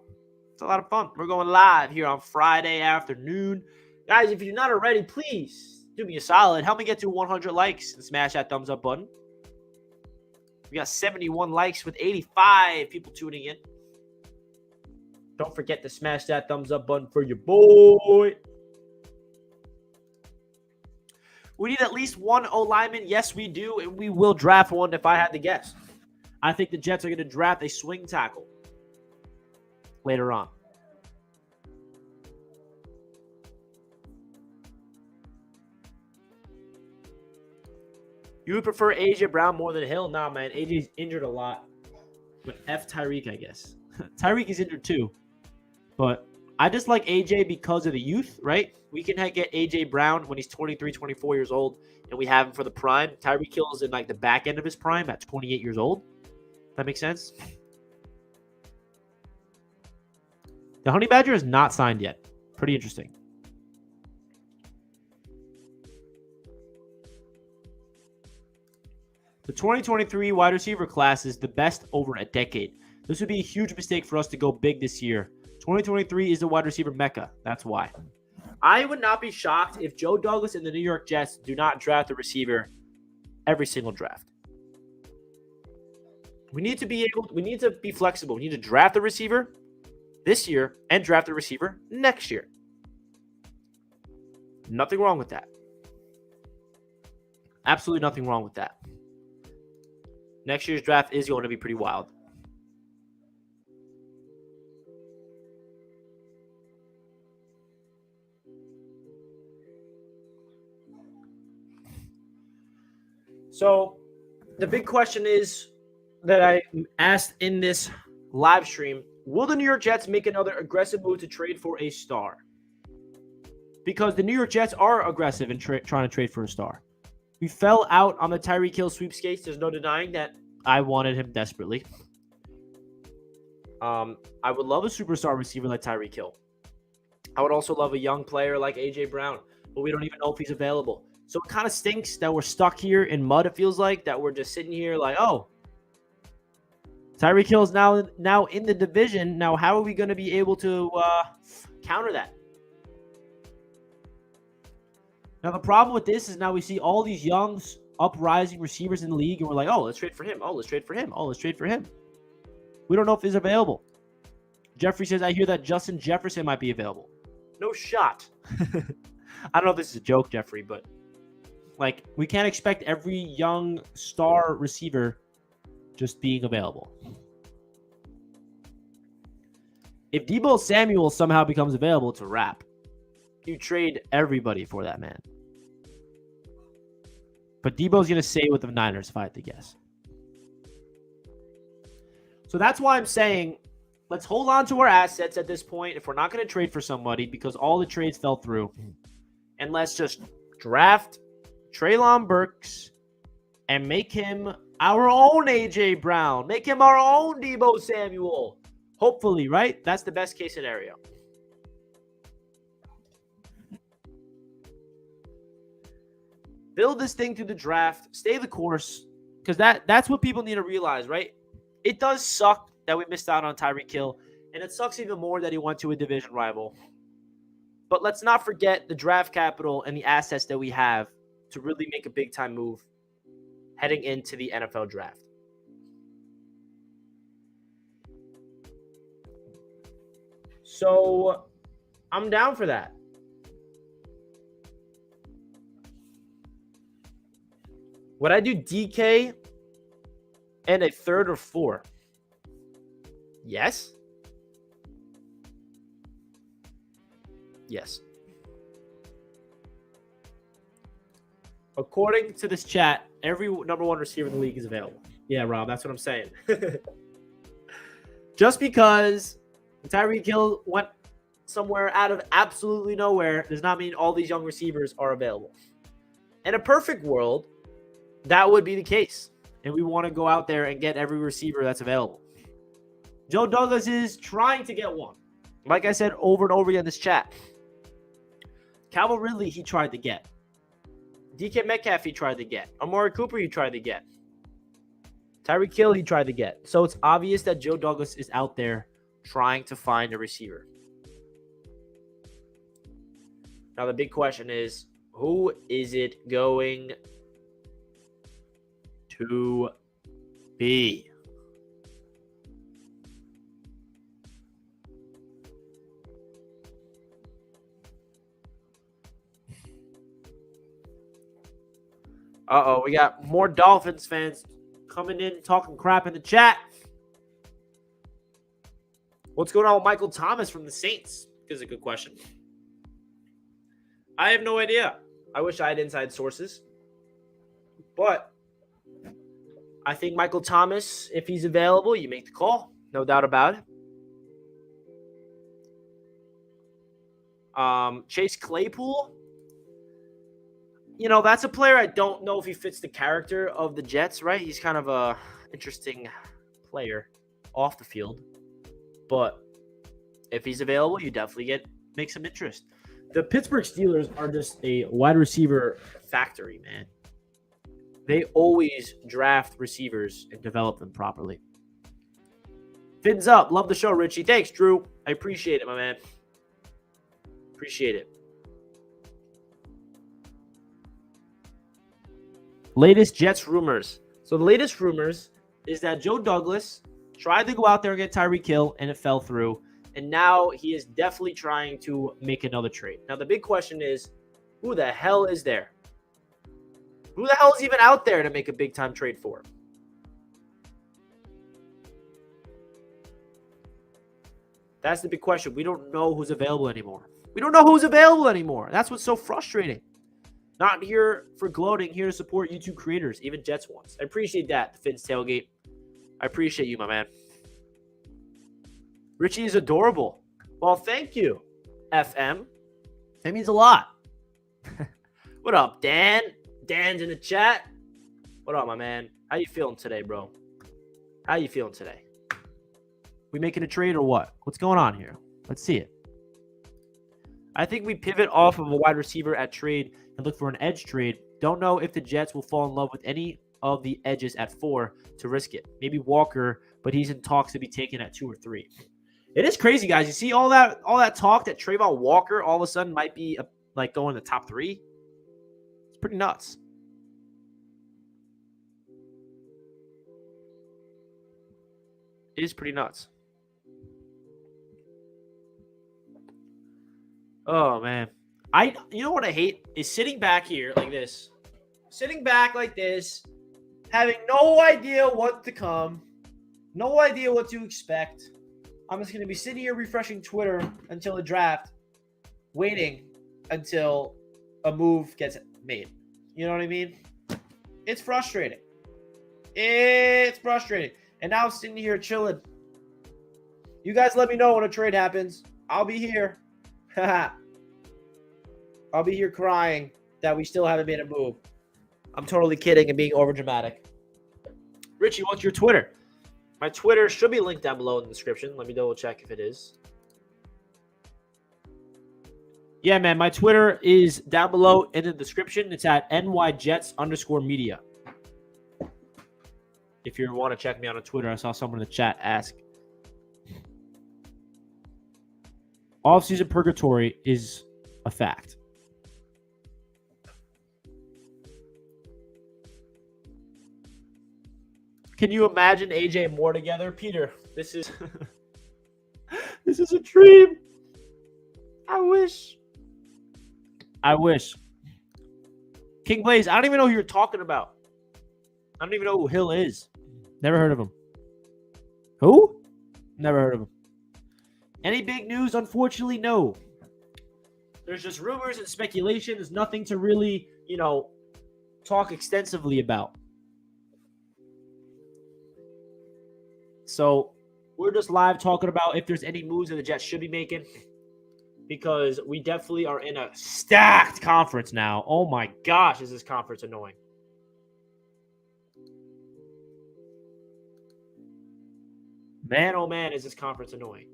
We're going live here on Friday afternoon. Guys, if you're not already, please do me a solid. Help me get to 100 likes and smash that thumbs up button. We got 71 likes with 85 people tuning in. Don't forget to smash that thumbs up button for your boy. We need at least one O-lineman. Yes, we do, and we will draft one if I had to guess. I think the Jets are going to draft a swing tackle later on. You would prefer AJ Brown more than Hill? Nah, man. AJ's injured a lot. But F Tyreek, I guess. Tyreek is injured too. But I just like AJ because of the youth, right? We can get AJ Brown when he's 23, 24 years old, and we have him for the prime. Tyreek Hill is in like the back end of his prime at 28 years old. That makes sense? The Honey Badger is not signed yet. Pretty interesting. The 2023 wide receiver class is the best over a decade. This would be a huge mistake for us to go big this year. 2023 is the wide receiver mecca. That's why. I would not be shocked if Joe Douglas and the New York Jets do not draft a receiver every single draft. We need to be flexible. We need to draft a receiver this year and draft a receiver next year. Nothing wrong with that. Absolutely nothing wrong with that. Next year's draft is going to be pretty wild. So the big question is that I asked in this live stream, will the New York Jets make another aggressive move to trade for a star? Because the New York Jets are aggressive in trying to trade for a star. We fell out on the Tyreek Hill sweepstakes. There's no denying that I wanted him desperately. I would love a superstar receiver like Tyreek Hill. I would also love a young player like A.J. Brown, but we don't even know if he's available. So it kind of stinks that we're stuck here in mud, it feels like, that we're just sitting here like, oh, Tyreek Hill is now in the division. Now, how are we going to be able to counter that? Now, the problem with this is now we see all these young, uprising receivers in the league, and we're like, oh, let's trade for him. Oh, let's trade for him. Oh, let's trade for him. We don't know if he's available. Jeffrey says, I hear that Justin Jefferson might be available. No shot. I don't know if this is a joke, Jeffrey, but like we can't expect every young star receiver just being available. If Deebo Samuel somehow becomes available, it's a wrap. You trade everybody for that man. But Deebo's going to stay with the Niners, if I had to guess. So that's why I'm saying let's hold on to our assets at this point if we're not going to trade for somebody because all the trades fell through. And let's just draft Treylon Burks and make him our own A.J. Brown. Make him our own Deebo Samuel. Hopefully, right? That's the best case scenario. Build this thing through the draft. Stay the course. Because that's what people need to realize, right? It does suck that we missed out on Tyreek Hill. And it sucks even more that he went to a division rival. But let's not forget the draft capital and the assets that we have to really make a big-time move heading into the NFL draft. So I'm down for that. Would I do DK and a third or four? Yes. Yes. According to this chat, every number one receiver in the league is available. Yeah, Rob, that's what I'm saying. Just because Tyreek Hill went somewhere out of absolutely nowhere does not mean all these young receivers are available. In a perfect world, that would be the case. And we want to go out there and get every receiver that's available. Joe Douglas is trying to get one. Like I said over and over again in this chat. Calvin Ridley, he tried to get. DK Metcalf, he tried to get. Amari Cooper, he tried to get. Tyreek Hill, he tried to get. So it's obvious that Joe Douglas is out there trying to find a receiver. Now, the big question is, who is it going to be? Uh-oh, we got more Dolphins fans coming in talking crap in the chat. What's going on with Michael Thomas from the Saints? Is a good question. I have no idea. I wish I had inside sources. But I think Michael Thomas, if he's available, you make the call. No doubt about it. Chase Claypool. You know, that's a player I don't know if he fits the character of the Jets, right? He's kind of a interesting player off the field. But if he's available, you definitely make some interest. The Pittsburgh Steelers are just a wide receiver factory, man. They always draft receivers and develop them properly. Fins up. Love the show, Richie. Thanks, Drew. I appreciate it, my man. Appreciate it. Latest Jets rumors. So the latest rumors is that Joe Douglas tried to go out there and get Tyreek Hill, and it fell through. And now he is definitely trying to make another trade. Now, the big question is, who the hell is there? Who the hell is even out there to make a big-time trade for? That's the big question. We don't know who's available anymore. That's what's so frustrating. Not here for gloating, here to support YouTube creators, even Jets ones. I appreciate that, the Fins Tailgate. I appreciate you, my man. Richie is adorable. Well, thank you, FM. That means a lot. What up, Dan? Dan's in the chat. What up, my man? How you feeling today, bro? How you feeling today? We making a trade or what? What's going on here? Let's see it. I think we pivot off of a wide receiver at trade and look for an edge trade. Don't know if the Jets will fall in love with any of the edges at 4 to risk it. Maybe Walker, but he's in talks to be taken at 2 or 3. It is crazy, guys. You see all that talk that Trayvon Walker all of a sudden might be like going to the top 3? It's pretty nuts. It is pretty nuts. Oh, man. You know what I hate is sitting back here like this. Sitting back like this, having no idea what to come, no idea what to expect. I'm just going to be sitting here refreshing Twitter until the draft, waiting until a move gets made. You know what I mean? It's frustrating. It's frustrating. And now I'm sitting here chilling. You guys let me know when a trade happens. I'll be here. I'll be here crying that we still haven't made a move. I'm totally kidding and being overdramatic. Richie, what's your Twitter? My Twitter should be linked down below in the description. Let me double check if it is. Yeah, man, my Twitter is down below in the description. It's at nyjets_media. If you want to check me out on Twitter, I saw someone in the chat ask. Off-season purgatory is a fact. Can you imagine AJ and Moore together? Peter, this is this is a dream. I wish. King Blaze, I don't even know who you're talking about. I don't even know who Hill is. Never heard of him. Who? Never heard of him. Any big news? Unfortunately, no. There's just rumors and speculation. There's nothing to really, talk extensively about. So we're just live talking about if there's any moves that the Jets should be making, because we definitely are in a stacked conference now. Oh my gosh, is this conference annoying. Man, oh man, is this conference annoying.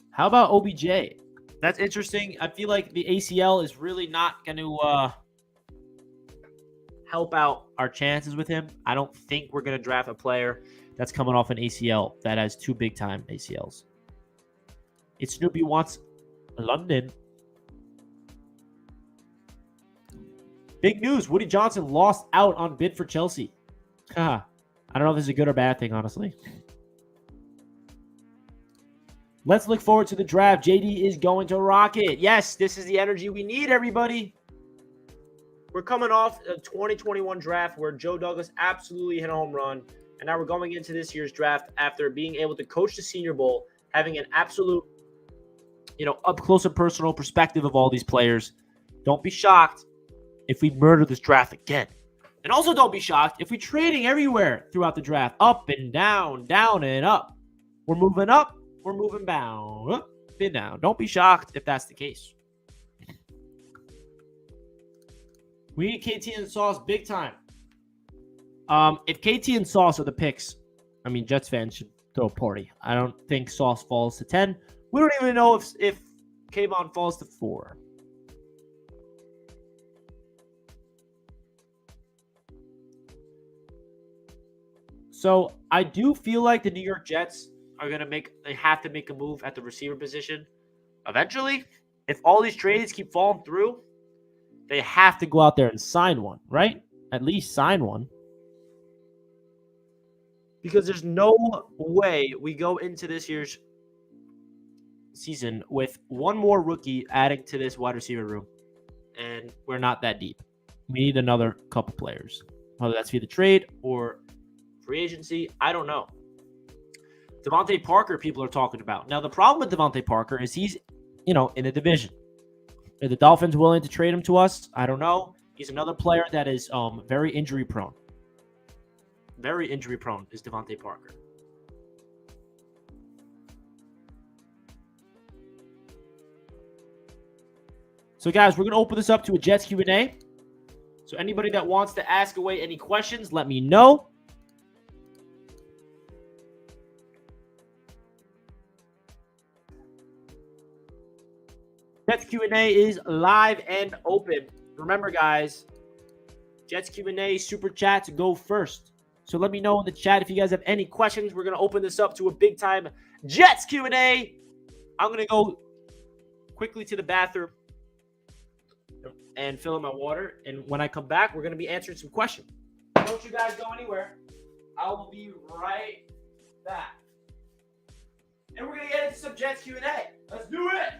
How about OBJ? That's interesting. I feel like the ACL is really not going to help out our chances with him. I don't think we're going to draft a player that's coming off an ACL that has 2 big-time ACLs. It's Snoopy wants London. Big news. Woody Johnson lost out on bid for Chelsea. I don't know if this is a good or bad thing, honestly. Let's look forward to the draft. JD is going to rock it. Yes, this is the energy we need, everybody. We're coming off a 2021 draft where Joe Douglas absolutely hit a home run. And now we're going into this year's draft after being able to coach the Senior Bowl, having an absolute, up close and personal perspective of all these players. Don't be shocked if we murder this draft again. And also don't be shocked if we're trading everywhere throughout the draft. Up and down, down and up. We're moving up. We're moving down, up and down. Don't be shocked if that's the case. We need KT and Sauce big time. If KT and Sauce are the picks, Jets fans should throw a party. I don't think Sauce falls to 10. We don't even know if Kayvon falls to 4. So I do feel like the New York Jets are going to they have to make a move at the receiver position. Eventually, if all these trades keep falling through, they have to go out there and sign one, right? At least sign one. Because there's no way we go into this year's season with one more rookie adding to this wide receiver room. And we're not that deep. We need another couple players. Whether that's via the trade or free agency, I don't know. Devontae Parker, people are talking about. Now, the problem with Devontae Parker is he's, in a division. Are the Dolphins willing to trade him to us? I don't know. He's another player that is very injury prone. Very injury prone is Devontae Parker. So, guys, we're going to open this up to a Jets Q&A. So, anybody that wants to ask away any questions, let me know. Jets Q&A is live and open. Remember, guys, Jets Q&A super chats go first. So let me know in the chat if you guys have any questions. We're going to open this up to a big-time Jets Q&A. I'm going to go quickly to the bathroom and fill in my water. And when I come back, we're going to be answering some questions. Don't you guys go anywhere. I will be right back. And we're going to get into some Jets Q&A. Let's do it.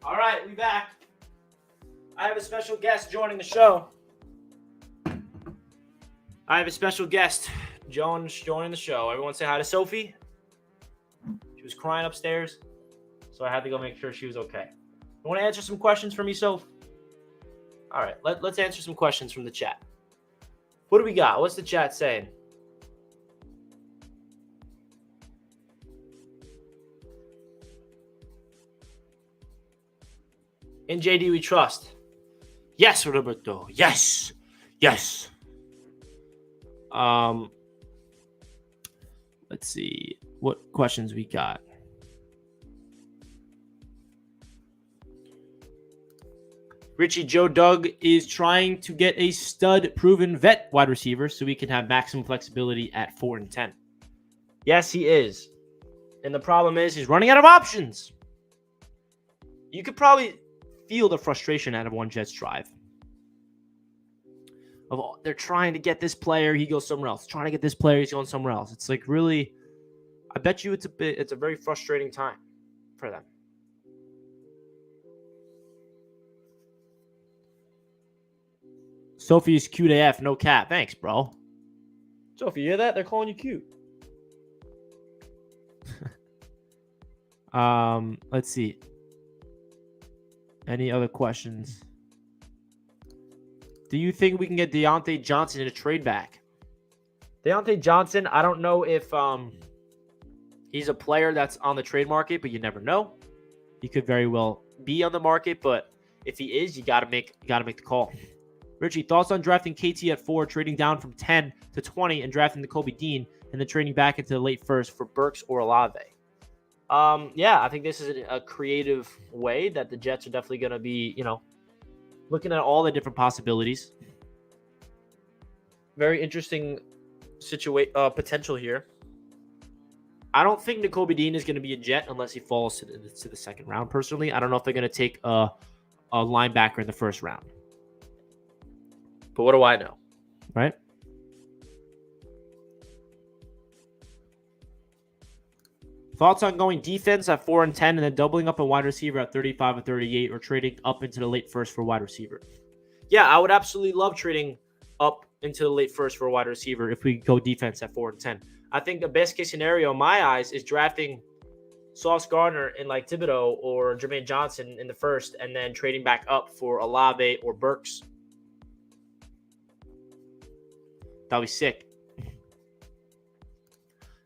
All right, we back. I have a special guest joining the show. Joining the show. Everyone say hi to Sophie. She was crying upstairs, so I had to go make sure she was okay. You want to answer some questions for me, Soph? All right, let's answer some questions from the chat. What do we got? What's the chat saying? In JD we trust. Yes, Roberto. Yes. Yes. Let's see what questions we got. Richie Joe Doug is trying to get a stud proven vet wide receiver so we can have maximum flexibility at 4 and 10. Yes, he is. And the problem is he's running out of options. You could probably feel the frustration out of one Jets drive. They're trying to get this player, he goes somewhere else. Trying to get this player, he's going somewhere else. It's like really, I bet you it's a very frustrating time for them. Sophie's cute AF, no cap. Thanks, bro. Sophie, you hear that? They're calling you cute. Let's see. Any other questions? Do you think we can get Deontay Johnson in a trade back? Deontay Johnson, I don't know if he's a player that's on the trade market, but you never know. He could very well be on the market, but if he is, you gotta make the call. Richie, thoughts on drafting KT at 4, trading down from 10 to 20, and drafting the Kobe Dean, and then trading back into the late first for Burks or Olave? Yeah, I think this is a creative way that the Jets are definitely going to be, looking at all the different possibilities. Very interesting potential here. I don't think Nakobe Dean is going to be a Jet unless he falls to the second round. Personally, I don't know if they're going to take a linebacker in the first round. But what do I know, right? Thoughts on going defense at 4 and 10 and then doubling up a wide receiver at 35 and 38 or trading up into the late first for a wide receiver? Yeah, I would absolutely love trading up into the late first for a wide receiver if we go defense at 4 and 10. I think the best case scenario in my eyes is drafting Sauce Gardner in like Thibodeau or Jermaine Johnson in the first and then trading back up for Olave or Burks. That'll be sick.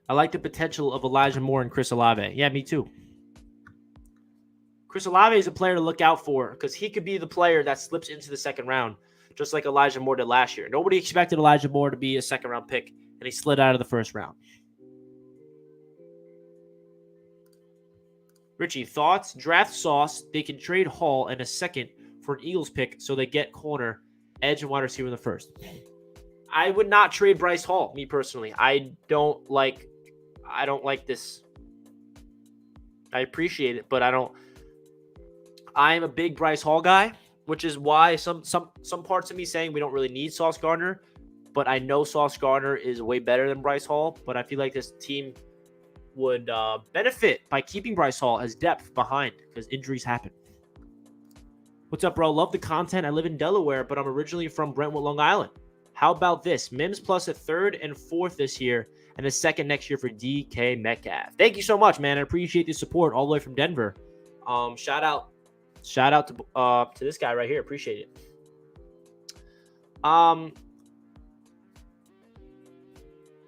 I like the potential of Elijah Moore and Chris Olave. Yeah, me too. Chris Olave is a player to look out for because he could be the player that slips into the second round, just like Elijah Moore did last year. Nobody expected Elijah Moore to be a second-round pick, and he slid out of the first round. Richie, thoughts? Draft Sauce. They can trade Hall and a second for an Eagles pick so they get corner, edge, and wide receiver in the first. I would not trade Bryce Hall, me personally. I don't like this. I appreciate it, but I am a big Bryce Hall guy, which is why some parts of me saying we don't really need Sauce Gardner, but I know Sauce Gardner is way better than Bryce Hall, but I feel like this team would benefit by keeping Bryce Hall as depth behind because injuries happen. What's up, bro? Love the content. I live in Delaware, but I'm originally from Brentwood, Long Island. How about this? Mims plus a third and fourth this year and a second next year for DK Metcalf. Thank you so much, man. I appreciate the support all the way from Denver. Shout out to this guy right here. Appreciate it.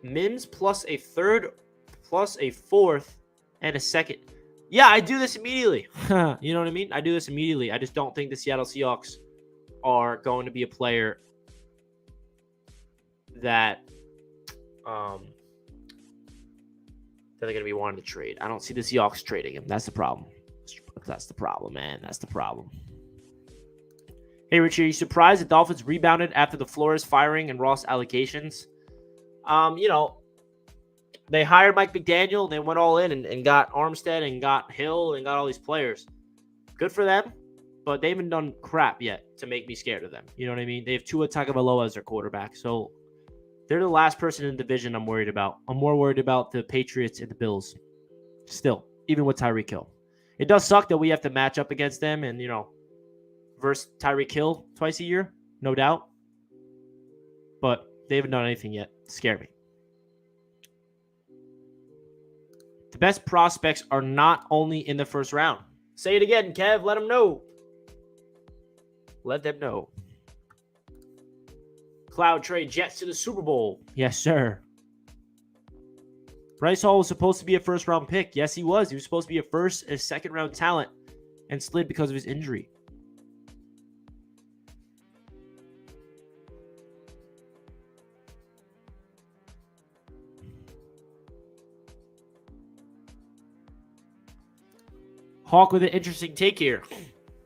Mims plus a third plus a fourth and a second. Yeah, I do this immediately. You know what I mean? I do this immediately. I just don't think the Seattle Seahawks are going to be a player that they're going to be wanting to trade. I don't see the Seahawks trading him. That's the problem. That's the problem, man. That's the problem. Hey, Richie, are you surprised the Dolphins rebounded after the Flores firing and Ross allegations? They hired Mike McDaniel. They went all in and got Armstead and got Hill and got all these players. Good for them, but they haven't done crap yet to make me scared of them. You know what I mean? They have Tua Tagovailoa as their quarterback, so they're the last person in the division I'm worried about. I'm more worried about the Patriots and the Bills. Still, even with Tyreek Hill. It does suck that we have to match up against them and, versus Tyreek Hill twice a year, no doubt. But they haven't done anything yet to scare me. The best prospects are not only in the first round. Say it again, Kev. Let them know. Let them know. Cloud trade Jets to the Super Bowl. Yes, sir. Bryce Hall was supposed to be a first-round pick. Yes, he was. He was supposed to be a first and second-round talent and slid because of his injury. Hawk with an interesting take here.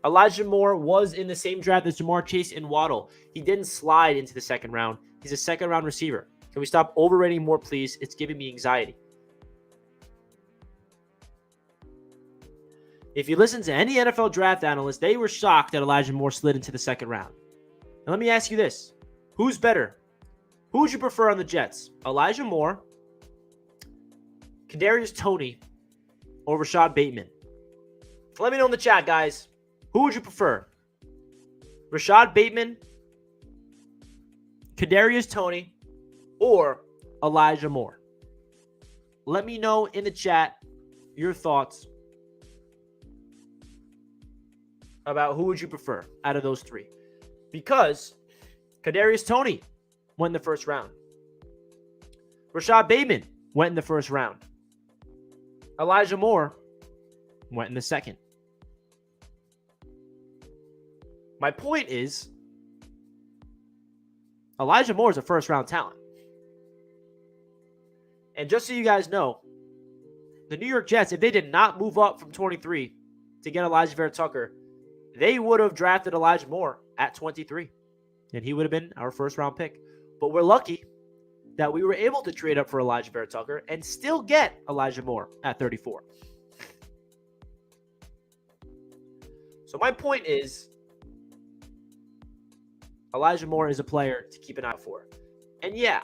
Elijah Moore was in the same draft as Jamar Chase and Waddle. He didn't slide into the second round. He's a second-round receiver. Can we stop overrating Moore, please? It's giving me anxiety. If you listen to any NFL draft analyst, they were shocked that Elijah Moore slid into the second round. Now let me ask you this. Who's better? Who would you prefer on the Jets? Elijah Moore, Kadarius Toney, or Rashad Bateman? Let me know in the chat, guys. Who would you prefer? Rashad Bateman, Kadarius Toney, or Elijah Moore? Let me know in the chat your thoughts about who would you prefer out of those three. Because Kadarius Toney went in the first round. Rashad Bateman went in the first round. Elijah Moore went in the second. My point is, Elijah Moore is a first-round talent. And just so you guys know, the New York Jets, if they did not move up from 23 to get Elijah Vera-Tucker, they would have drafted Elijah Moore at 23. And he would have been our first-round pick. But we're lucky that we were able to trade up for Elijah Vera-Tucker and still get Elijah Moore at 34. So my point is, Elijah Moore is a player to keep an eye out for. And yeah,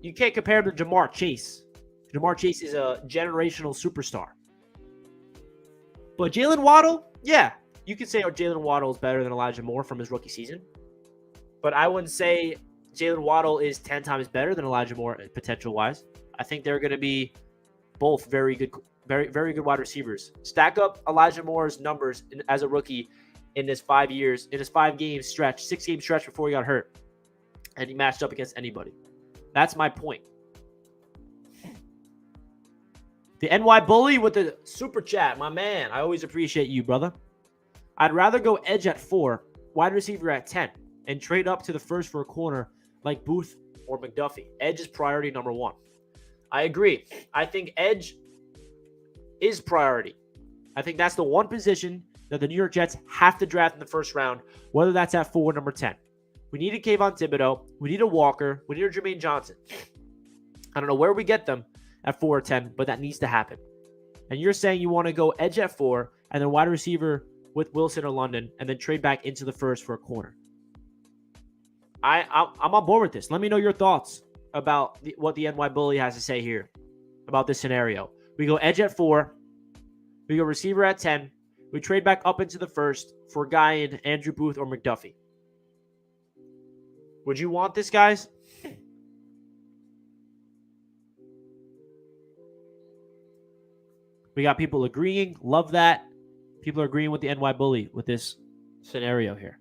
you can't compare him to Jamar Chase. Jamar Chase is a generational superstar. But Jalen Waddle, yeah, you could say Jalen Waddle is better than Elijah Moore from his rookie season. But I wouldn't say Jalen Waddle is 10 times better than Elijah Moore potential-wise. I think they're going to be both very good wide receivers. Stack up Elijah Moore's numbers as a rookie in his 5 years, in his 5-game stretch, 6-game stretch before he got hurt, and he matched up against anybody. That's my point. The NY Bully with the super chat, my man. I always appreciate you, brother. I'd rather go edge at 4, wide receiver at 10, and trade up to the first for a corner like Booth or McDuffie. Edge is priority number 1. I agree. I think edge is priority. I think that's the one position that the New York Jets have to draft in the first round, whether that's at 4 or number 10. We need a Kayvon Thibodeau. We need a Walker. We need a Jermaine Johnson. I don't know where we get them at 4 or 10, but that needs to happen. And you're saying you want to go edge at 4 and then wide receiver with Wilson or London and then trade back into the first for a corner. I'm on board with this. Let me know your thoughts about what the NY Bully has to say here about this scenario. We go edge at 4. We go receiver at 10. We trade back up into the first for a guy in Andrew Booth or McDuffie. Would you want this, guys? We got people agreeing. Love that. People are agreeing with the NY Bully with this scenario here.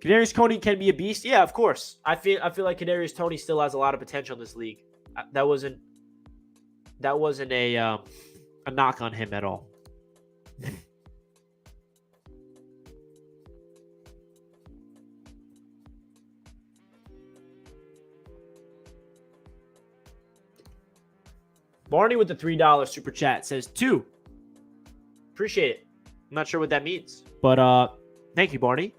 Kadarius Toney can be a beast. Yeah, of course. I feel like Kadarius Toney still has a lot of potential in this league. That wasn't a knock on him at all. Barney with the $3 super chat says 2. Appreciate it. I'm not sure what that means, but thank you, Barney.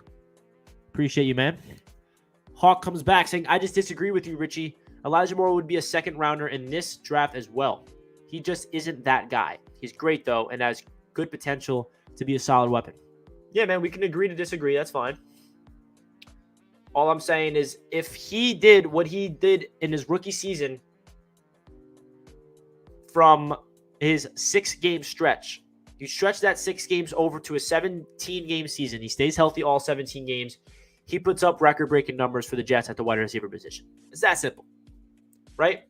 Appreciate you, man. Hawk comes back saying, I just disagree with you, Richie. Elijah Moore would be a second rounder in this draft as well. He just isn't that guy. He's great, though, and has good potential to be a solid weapon. Yeah, man, we can agree to disagree. That's fine. All I'm saying is if he did what he did in his rookie season from his 6-game stretch, you stretch that 6 games over to a 17-game season. He stays healthy all 17 games. He puts up record-breaking numbers for the Jets at the wide receiver position. It's that simple, right?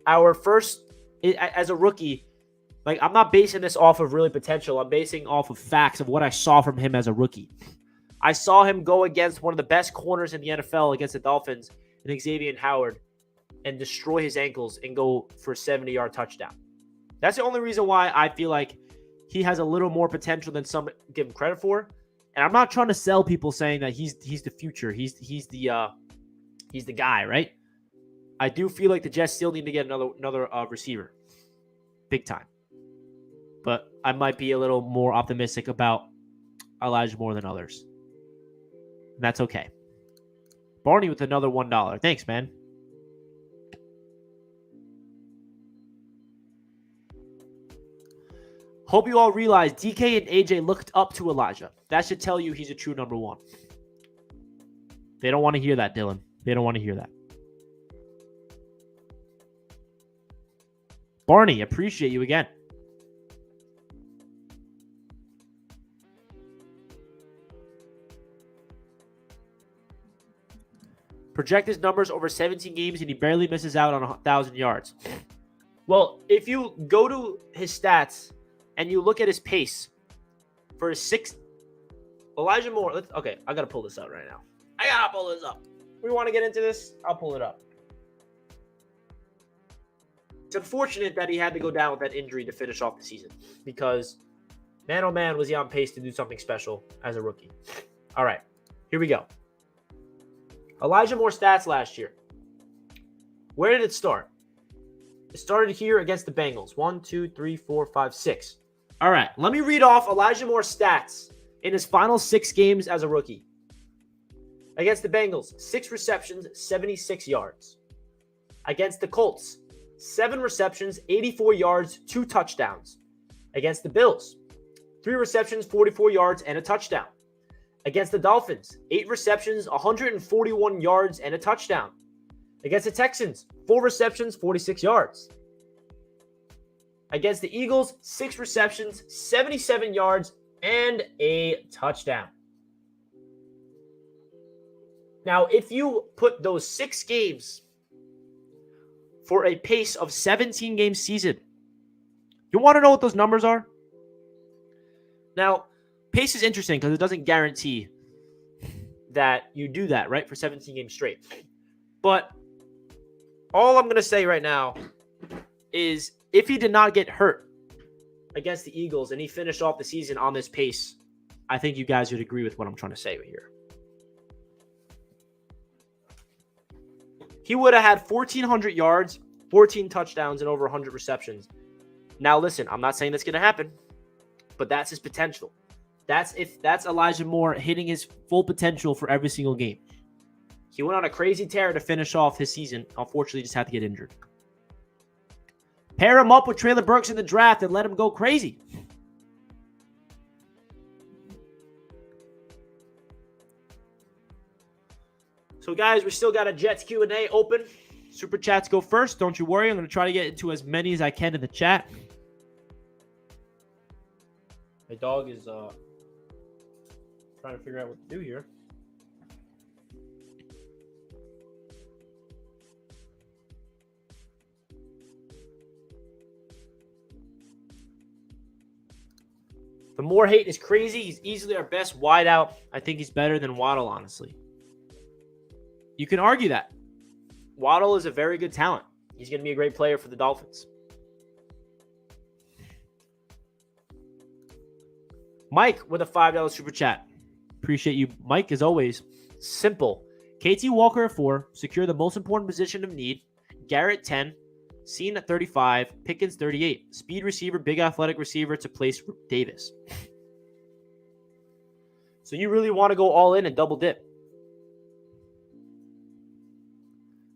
Our first, as a rookie, like I'm not basing this off of really potential. I'm basing off of facts of what I saw from him as a rookie. I saw him go against one of the best corners in the NFL against the Dolphins and Xavier Howard and destroy his ankles and go for a 70-yard touchdown. That's the only reason why I feel like he has a little more potential than some give him credit for. And I'm not trying to sell people saying that he's the future. He's the guy, right? I do feel like the Jets still need to get another receiver, big time. But I might be a little more optimistic about Elijah Moore than others. And that's okay. Barney with another $1. Thanks, man. Hope you all realize DK and AJ looked up to Elijah. That should tell you he's a true number 1. They don't want to hear that, Dylan. They don't want to hear that. Barney, appreciate you again. Project his numbers over 17 games and he barely misses out on 1,000 yards. Well, if you go to his stats and you look at his pace for his 6, Elijah Moore. Okay, I got to pull this up right now. I got to pull this up. We want to get into this? I'll pull it up. It's unfortunate that he had to go down with that injury to finish off the season because, man, oh man, was he on pace to do something special as a rookie. All right, here we go. Elijah Moore stats last year. Where did it start? It started here against the Bengals. 1, 2, 3, 4, 5, 6. All right, let me read off Elijah Moore's stats in his final 6 games as a rookie. Against the Bengals, 6 receptions, 76 yards. Against the Colts, 7 receptions, 84 yards, 2 touchdowns. Against the Bills, 3 receptions, 44 yards, and a touchdown. Against the Dolphins, 8 receptions, 141 yards, and a touchdown. Against the Texans, 4 receptions, 46 yards. Against the Eagles, 6 receptions, 77 yards, and a touchdown. Now, if you put those 6 games for a pace of 17-game season, you want to know what those numbers are? Now, pace is interesting because it doesn't guarantee that you do that, right, for 17 games straight. But all I'm going to say right now is if he did not get hurt against the Eagles and he finished off the season on this pace, I think you guys would agree with what I'm trying to say right here. He would have had 1,400 yards, 14 touchdowns, and over 100 receptions. Now, listen, I'm not saying that's going to happen, but that's his potential. That's Elijah Moore hitting his full potential for every single game. He went on a crazy tear to finish off his season. Unfortunately, just had to get injured. Pair him up with Treylon Burks in the draft and let him go crazy. So, guys, we still got a Jets Q&A open. Super Chats go first. Don't you worry. I'm going to try to get into as many as I can in the chat. My dog is trying to figure out what to do here. The Moore hate is crazy. He's easily our best wideout. I think he's better than Waddle, honestly. You can argue that. Waddle is a very good talent. He's going to be a great player for the Dolphins. Mike with a $5 super chat. Appreciate you, Mike, as always. Simple. KT Walker at 4. Secure the most important position of need. Garrett 10. Cine at 35. Pickens 38. Speed receiver, big athletic receiver to place Davis. So you really want to go all in and double dip.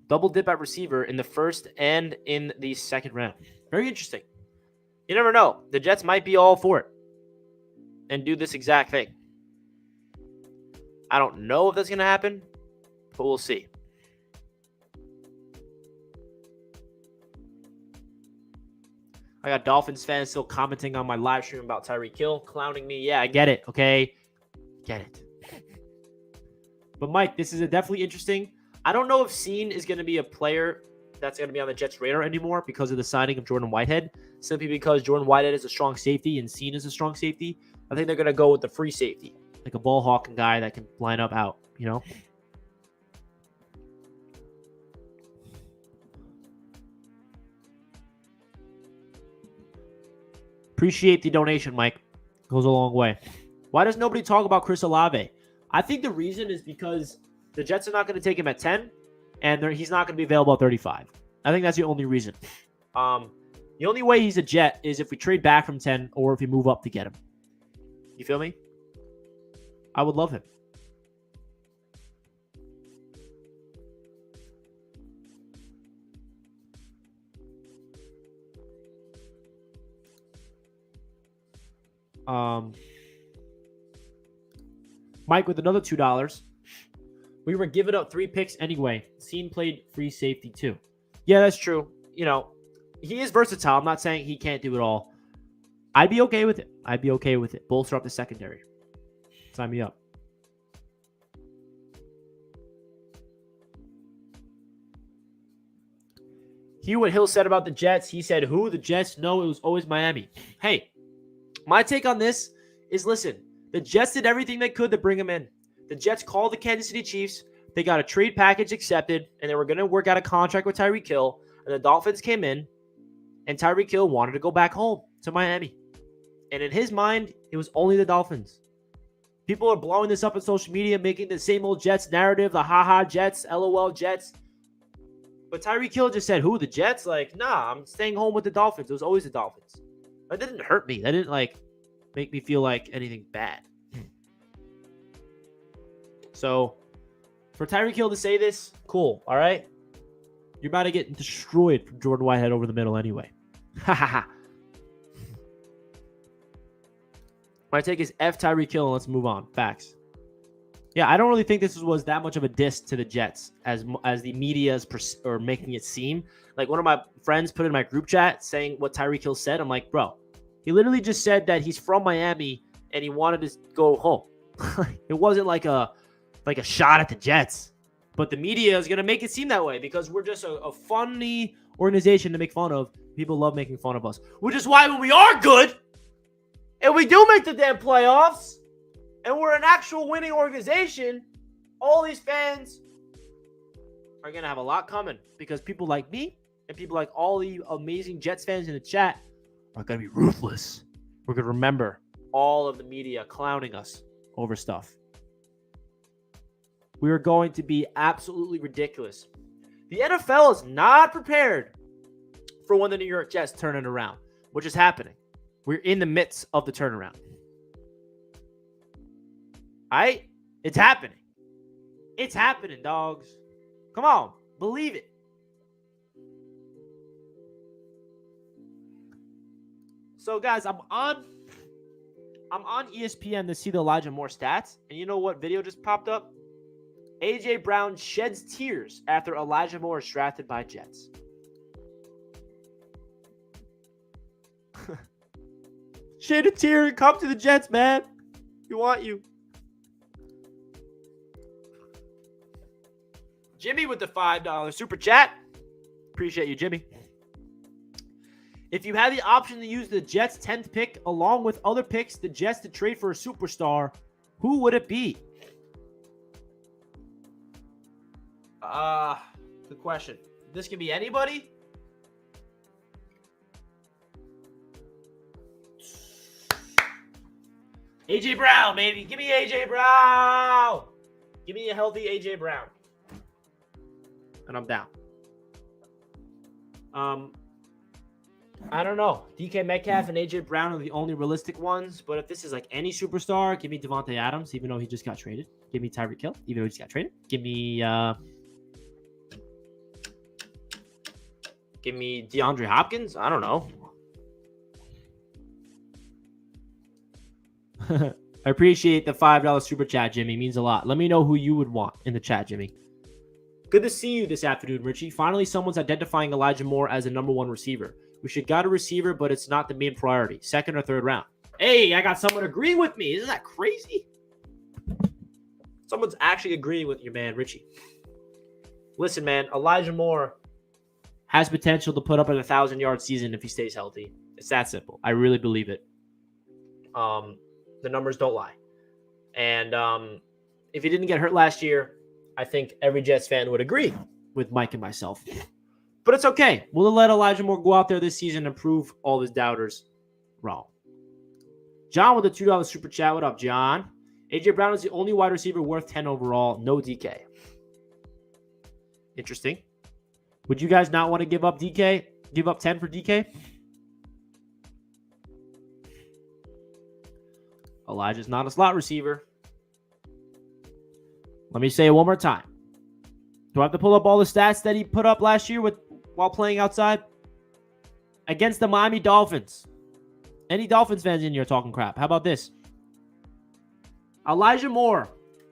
Double dip at receiver in the first and in the second round. Very interesting. You never know. The Jets might be all for it and do this exact thing. I don't know if that's going to happen, but we'll see. I got Dolphins fans still commenting on my live stream about Tyreek Hill, clowning me. Yeah, I get it, okay? Get it. But, Mike, this is definitely interesting. I don't know if Cine is going to be a player that's going to be on the Jets' radar anymore because of the signing of Jordan Whitehead, simply because Jordan Whitehead is a strong safety and Cine is a strong safety. I think they're going to go with the free safety, like a ball hawking guy that can line up out, you know? Appreciate the donation, Mike. Goes a long way. Why does nobody talk about Chris Olave? I think the reason is because the Jets are not going to take him at 10, and he's not going to be available at 35. I think that's the only reason. The only way he's a Jet is if we trade back from 10 or if we move up to get him. You feel me? I would love him. Mike with another $2. We were giving up 3 picks anyway. Cine played free safety too. Yeah, that's true. You know, he is versatile. I'm not saying he can't do it all. I'd be okay with it. Bolster up the secondary. Sign me up. Hear what Hill said about the Jets. He said, who? The Jets? No, it was always Miami. Hey, my take on this is, listen, the Jets did everything they could to bring him in. The Jets called the Kansas City Chiefs. They got a trade package accepted, and they were going to work out a contract with Tyreek Hill. And the Dolphins came in, and Tyreek Hill wanted to go back home to Miami. And in his mind, it was only the Dolphins. People are blowing this up on social media, making the same old Jets narrative, the ha-ha Jets, LOL Jets. But Tyreek Hill just said, who, the Jets? Like, nah, I'm staying home with the Dolphins. It was always the Dolphins. That didn't hurt me. That didn't, like, make me feel like anything bad. So, for Tyreek Hill to say this, cool, all right? You're about to get destroyed from Jordan Whitehead over the middle anyway. Ha ha ha. My take is F Tyreek Hill and let's move on. Facts. Yeah, I don't really think this was that much of a diss to the Jets as the media is making it seem. Like, one of my friends put in my group chat saying what Tyreek Hill said. I'm like, bro, he literally just said that he's from Miami and he wanted to go home. It wasn't like a shot at the Jets. But the media is going to make it seem that way because we're just a funny organization to make fun of. People love making fun of us. Which is why when we are good and we do make the damn playoffs, and we're an actual winning organization, all these fans are going to have a lot coming because people like me and people like all the amazing Jets fans in the chat are going to be ruthless. We're going to remember all of the media clowning us over stuff. We are going to be absolutely ridiculous. The NFL is not prepared for when the New York Jets turn it around, which is happening. We're in the midst of the turnaround. It's happening. It's happening, dogs. Come on, believe it. So, guys, I'm on ESPN to see the Elijah Moore stats, and you know what video just popped up? AJ Brown sheds tears after Elijah Moore is drafted by Jets. Shed a tear and come to the Jets, man. We want you. Jimmy with the $5 super chat. Appreciate you, Jimmy. If you had the option to use the Jets' 10th pick along with other picks, the Jets to trade for a superstar, who would it be? Good question. This can be anybody? AJ Brown, baby. Give me AJ Brown. Give me a healthy AJ Brown. And I'm down. I don't know. DK Metcalf and AJ Brown are the only realistic ones. But if this is like any superstar, give me Devontae Adams, even though he just got traded. Give me Tyreek Hill, even though he just got traded. Give me DeAndre Hopkins. I don't know. I appreciate the $5 super chat, Jimmy. It means a lot. Let me know who you would want in the chat, Jimmy. Good to see you this afternoon, Richie. Finally, someone's identifying Elijah Moore as a number one receiver. We should got a receiver, but it's not the main priority. Second or third round. Hey, I got someone agreeing with me. Isn't that crazy? Someone's actually agreeing with you, man, Richie. Listen, man, Elijah Moore has potential to put up an 1,000-yard season if he stays healthy. It's that simple. I really believe it. The numbers don't lie. And if he didn't get hurt last year, I think every Jets fan would agree with Mike and myself. But it's okay. We'll let Elijah Moore go out there this season and prove all his doubters wrong. John with a $2 super chat. What up, John? AJ Brown is the only wide receiver worth 10 overall. No DK. Interesting. Would you guys not want to give up DK? Give up 10 for DK? Elijah's not a slot receiver. Let me say it one more time. Do I have to pull up all the stats that he put up last year while playing outside? Against the Miami Dolphins. Any Dolphins fans in here talking crap? How about this? Elijah Moore,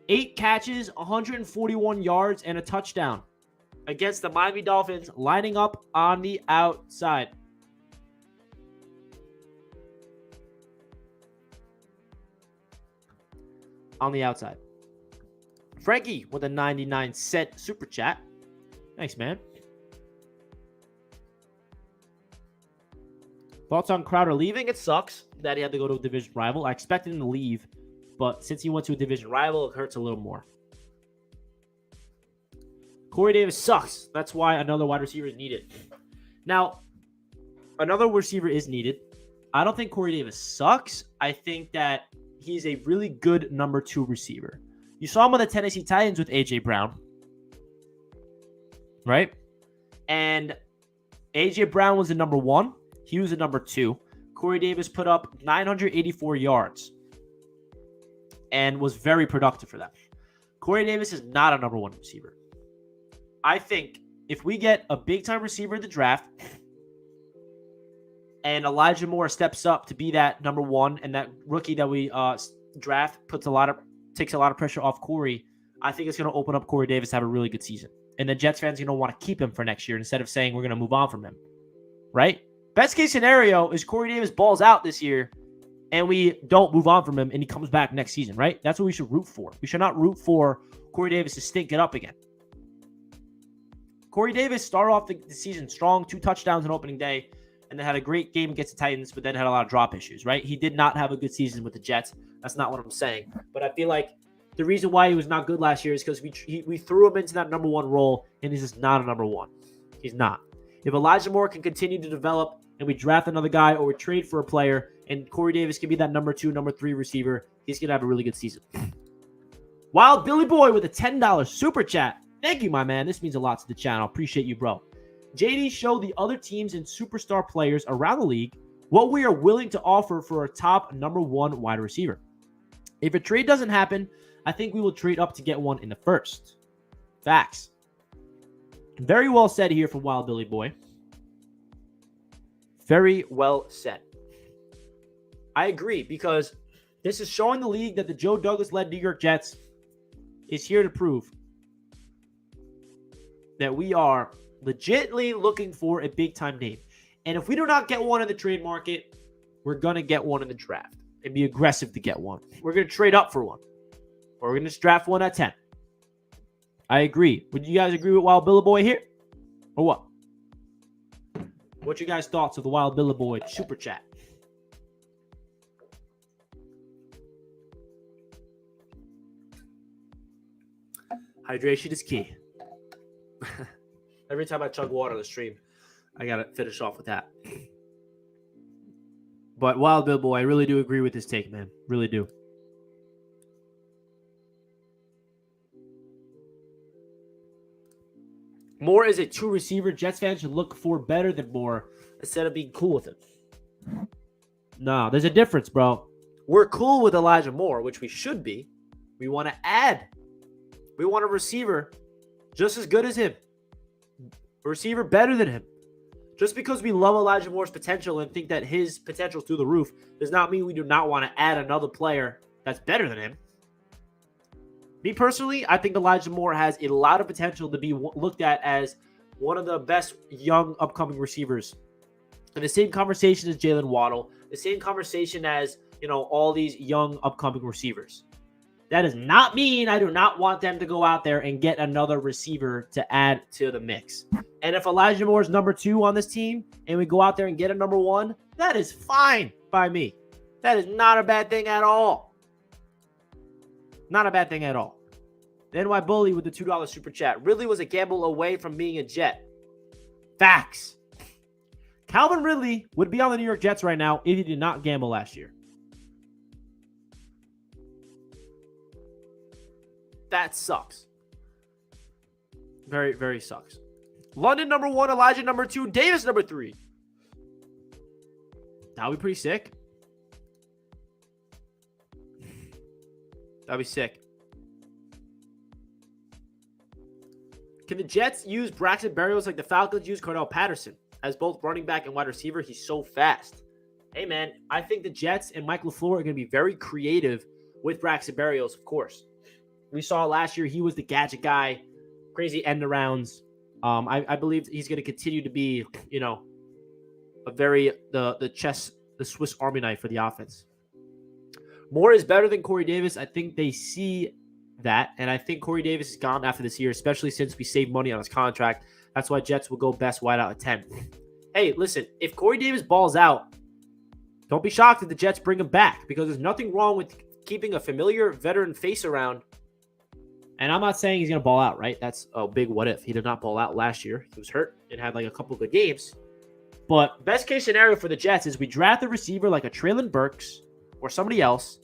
8 catches, 141 yards, and a touchdown against the Miami Dolphins, lining up on the outside. On the outside. Frankie with a 99-cent super chat. Thanks, man. Thoughts on Crowder leaving? It sucks that he had to go to a division rival. I expected him to leave, but since he went to a division rival, it hurts a little more. Corey Davis sucks. That's why another wide receiver is needed. Now, another receiver is needed. I don't think Corey Davis sucks. I think that he's a really good number 2 receiver. You saw him on the Tennessee Titans with A.J. Brown, right? And A.J. Brown was the number 1. He was the number 2. Corey Davis put up 984 yards and was very productive for them. Corey Davis is not a number 1 receiver. I think if we get a big-time receiver in the draft and Elijah Moore steps up to be that number 1 and that rookie that we draft takes a lot of pressure off Corey, I think it's going to open up Corey Davis to have a really good season. And the Jets fans are going to want to keep him for next year instead of saying we're going to move on from him. Right? Best case scenario is Corey Davis balls out this year and we don't move on from him and he comes back next season, right? That's what we should root for. We should not root for Corey Davis to stink it up again. Corey Davis started off the season strong, 2 touchdowns on opening day, and then had a great game against the Titans, but then had a lot of drop issues, right? He did not have a good season with the Jets. That's not what I'm saying. But I feel like the reason why he was not good last year is because we threw him into that number 1 role, and he's just not a number 1. He's not. If Elijah Moore can continue to develop and we draft another guy or we trade for a player and Corey Davis can be that number 2, number 3 receiver, he's going to have a really good season. Wild Billy Boy with a $10 super chat. Thank you, my man. This means a lot to the channel. Appreciate you, bro. JD showed the other teams and superstar players around the league what we are willing to offer for a top number 1 wide receiver. If a trade doesn't happen, I think we will trade up to get one in the first. Facts. Very well said here from Wild Billy Boy. Very well said. I agree because this is showing the league that the Joe Douglas-led New York Jets is here to prove that we are legitimately looking for a big-time name. And if we do not get one in the trade market, we're going to get one in the draft and be aggressive to get one. We're going to trade up for one. Or we're going to just draft one at 10. I agree. Would you guys agree with Wild Billy Boy here? Or what? What's your guys' thoughts of the Wild Billy Boy super chat? Hydration is key. Every time I chug water on the stream, I got to finish off with that. But Wild Bill Boy, I really do agree with this take, man. Really do. Moore is a 2 receiver. Jets fans should look for better than Moore instead of being cool with him. No, there's a difference, bro. We're cool with Elijah Moore, which we should be. We want to add. We want a receiver just as good as him. A receiver better than him. Just because we love Elijah Moore's potential and think that his potential is through the roof does not mean we do not want to add another player that's better than him. Me personally, I think Elijah Moore has a lot of potential to be looked at as one of the best young upcoming receivers. In the same conversation as Jalen Waddle, the same conversation as, all these young upcoming receivers. That does not mean I do not want them to go out there and get another receiver to add to the mix. And if Elijah Moore is number 2 on this team and we go out there and get a number 1, that is fine by me. That is not a bad thing at all. Not a bad thing at all. The NY Bully with the $2 super chat really was a gamble away from being a Jet. Facts. Calvin Ridley would be on the New York Jets right now if he did not gamble last year. That sucks. Very, very sucks. London number 1, Elijah number 2, Davis number 3. That would be pretty sick. That'd be sick. Can the Jets use Braxton Berrios like the Falcons use Cordell Patterson? As both running back and wide receiver, he's so fast. Hey, man, I think the Jets and Mike LaFleur are going to be very creative with Braxton Berrios, of course. We saw last year he was the gadget guy, crazy end-arounds. I believe he's going to continue to be, a very the Swiss Army knife for the offense. Moore is better than Corey Davis. I think they see that, and I think Corey Davis is gone after this year, especially since we saved money on his contract. That's why Jets will go best wide out at 10. Hey, listen, if Corey Davis balls out, don't be shocked if the Jets bring him back because there's nothing wrong with keeping a familiar veteran face around. And I'm not saying he's going to ball out, right? That's a big what if. He did not ball out last year. He was hurt and had a couple of good games. But best case scenario for the Jets is we draft a receiver like a Treylon Burks or somebody else,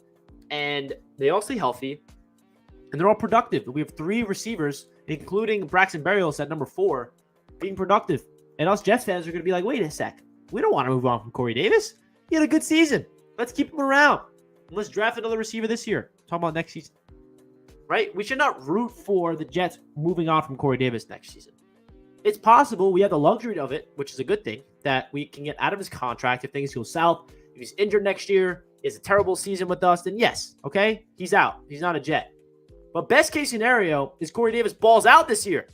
and they all stay healthy, and they're all productive. We have 3 receivers, including Braxton Berrios at number 4, being productive. And us Jets fans are going to be like, wait a sec. We don't want to move on from Corey Davis. He had a good season. Let's keep him around. Let's draft another receiver this year. Talking about next season. Right? We should not root for the Jets moving on from Corey Davis next season. It's possible. We have the luxury of it, which is a good thing, that we can get out of his contract if things go south. If he's injured next year, he has a terrible season with us, then yes, okay? He's out. He's not a Jet. But best case scenario is Corey Davis balls out this year.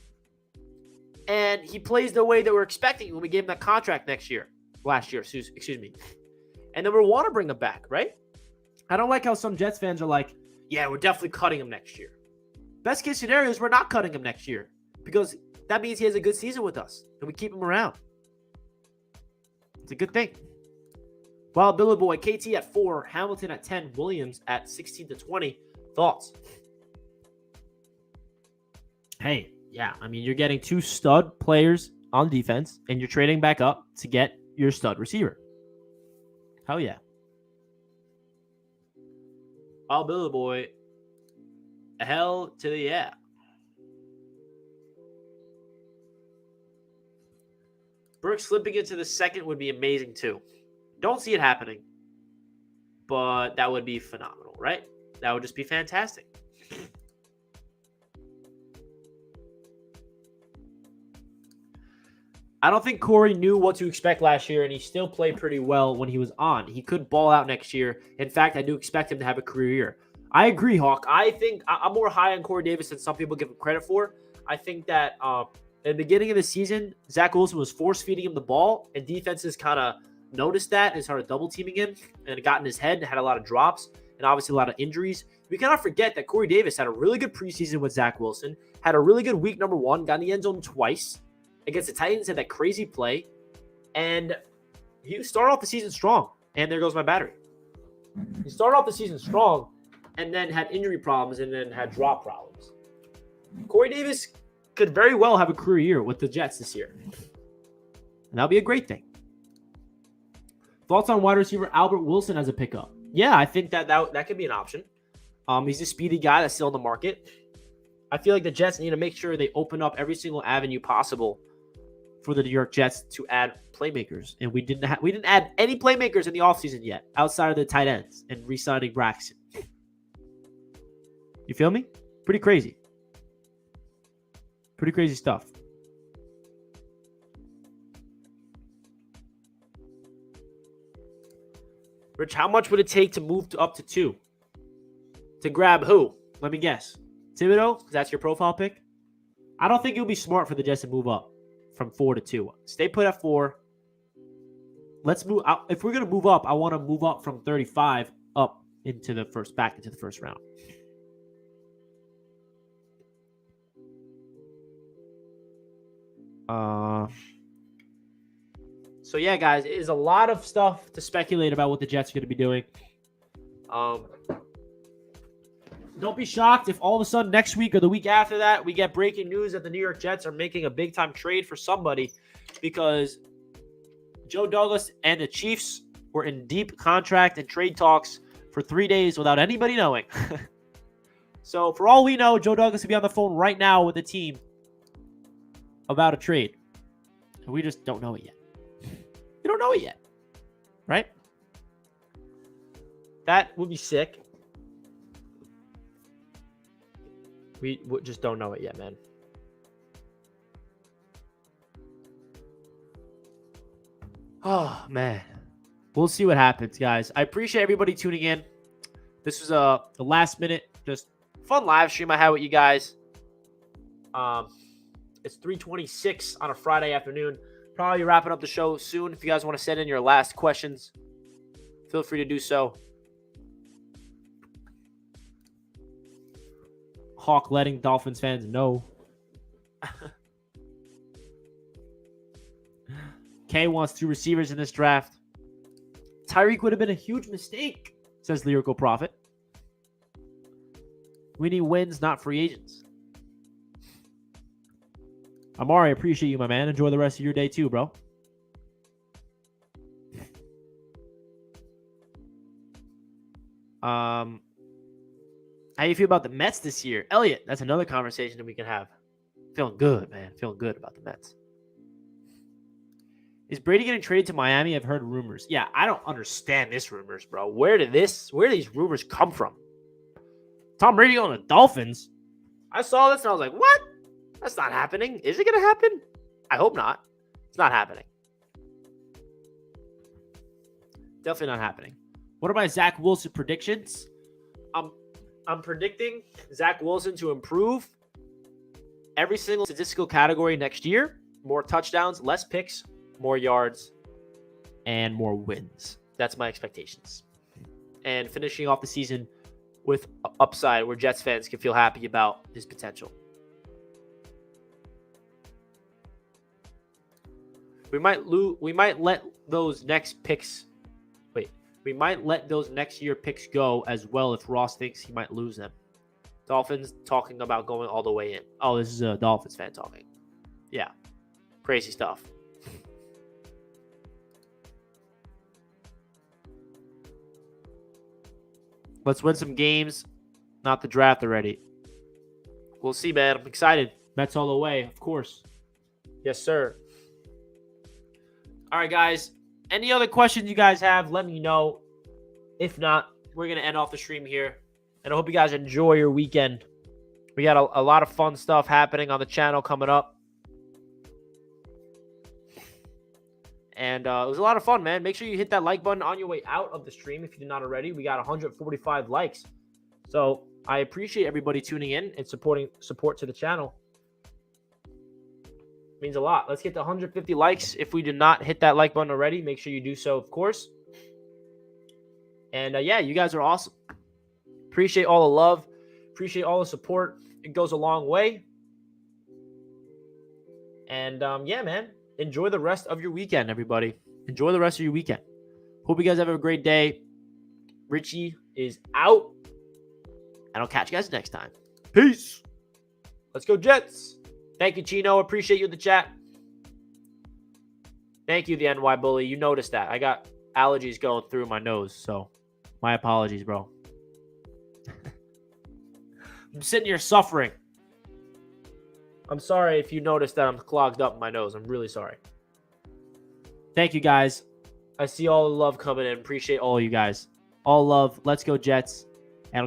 And he plays the way that we're expecting when we gave him that contract last year, excuse me. And then we'll want to bring him back, right? I don't like how some Jets fans are like, yeah, we're definitely cutting him next year. Best case scenario is we're not cutting him next year because that means he has a good season with us and we keep him around. It's a good thing. Wild Billy Boy, KT at 4, Hamilton at 10, Williams at 16 to 20. Thoughts? Hey, yeah, I mean, you're getting 2 stud players on defense, and you're trading back up to get your stud receiver. Hell yeah. Wild Billy Boy, hell to the yeah. Burke slipping into the second would be amazing too. Don't see it happening, but that would be phenomenal, right? That would just be fantastic. I don't think Corey knew what to expect last year, and he still played pretty well when he was on. He could ball out next year. In fact, I do expect him to have a career year. I agree, Hawk. I think I'm more high on Corey Davis than some people give him credit for. I think that in the beginning of the season, Zach Wilson was force-feeding him the ball, and defenses kind of noticed that and started double-teaming him, and it got in his head and had a lot of drops and obviously a lot of injuries. We cannot forget that Corey Davis had a really good preseason with Zach Wilson, had a really good week number 1, got in the end zone twice. Against the Titans, had that crazy play, and he started off the season strong. And there goes my battery. He started off the season strong, and then had injury problems, and then had drop problems. Corey Davis could very well have a career year with the Jets this year, and that'll be a great thing. Thoughts on wide receiver Albert Wilson as a pickup? Yeah, I think that could be an option. He's a speedy guy that's still in the market. I feel like the Jets need to make sure they open up every single avenue possible for the New York Jets to add playmakers. And we didn't add any playmakers in the offseason yet, outside of the tight ends and re-signing Braxton. You feel me? Pretty crazy. Pretty crazy stuff. Rich, how much would it take to move up to 2? To grab who? Let me guess. Thibodeau? Because that's your profile pick? I don't think it would be smart for the Jets to move up from 4 to 2. Stay put at 4. Let's move out. If we're going to move up, I want to move up from 35 up back into the first round. So yeah, guys, it is a lot of stuff to speculate about what the Jets are going to be doing. Don't be shocked if all of a sudden next week or the week after that, we get breaking news that the New York Jets are making a big-time trade for somebody because Joe Douglas and the Chiefs were in deep contract and trade talks for 3 days without anybody knowing. So for all we know, Joe Douglas could be on the phone right now with the team about a trade. And we just don't know it yet. We don't know it yet. Right? That would be sick. We just don't know it yet, man. Oh, man. We'll see what happens, guys. I appreciate everybody tuning in. This was a last minute, just fun live stream I had with you guys. It's 3:26 on a Friday afternoon. Probably wrapping up the show soon. If you guys want to send in your last questions, feel free to do so. Hawk letting Dolphins fans know. K wants 2 receivers in this draft. Tyreek would have been a huge mistake, says Lyrical Prophet. We need wins, not free agents. Amari, I appreciate you, my man. Enjoy the rest of your day too, bro. How you feel about the Mets this year? Elliot, that's another conversation that we can have. Feeling good, man. Feeling good about the Mets. Is Brady getting traded to Miami? I've heard rumors. Yeah, I don't understand this rumors, bro. Where do these rumors come from? Tom Brady on the Dolphins? I saw this and I was like, what? That's not happening. Is it going to happen? I hope not. It's not happening. Definitely not happening. What are my Zach Wilson predictions? I'm predicting Zach Wilson to improve every single statistical category next year. More touchdowns, less picks, more yards, and more wins. That's my expectations. And finishing off the season with upside where Jets fans can feel happy about his potential. We might let those next year picks go as well if Ross thinks he might lose them. Dolphins talking about going all the way in. Oh, this is a Dolphins fan talking. Yeah. Crazy stuff. Let's win some games. Not the draft already. We'll see, man. I'm excited. Mets all the way, of course. Yes, sir. All right, guys. Any other questions you guys have, let me know. If not, we're going to end off the stream here. And I hope you guys enjoy your weekend. We got a lot of fun stuff happening on the channel coming up. And it was a lot of fun, man. Make sure you hit that like button on your way out of the stream if you did not already. We got 145 likes. So I appreciate everybody tuning in and support to the channel. It means a lot. Let's get to 150 likes. If we did not hit that like button already, make sure you do so, of course. And yeah, you guys are awesome. Appreciate all the love. Appreciate all the support. It goes a long way. And yeah, man. Enjoy the rest of your weekend, everybody. Enjoy the rest of your weekend. Hope you guys have a great day. Richie is out. And I'll catch you guys next time. Peace. Let's go, Jets. Thank you, Chino. Appreciate you in the chat. Thank you, the NY Bully. You noticed that. I got allergies going through my nose, so my apologies, bro. I'm sitting here suffering. I'm sorry if you noticed that I'm clogged up in my nose. I'm really sorry. Thank you, guys. I see all the love coming in. Appreciate all of you guys. All love. Let's go, Jets. And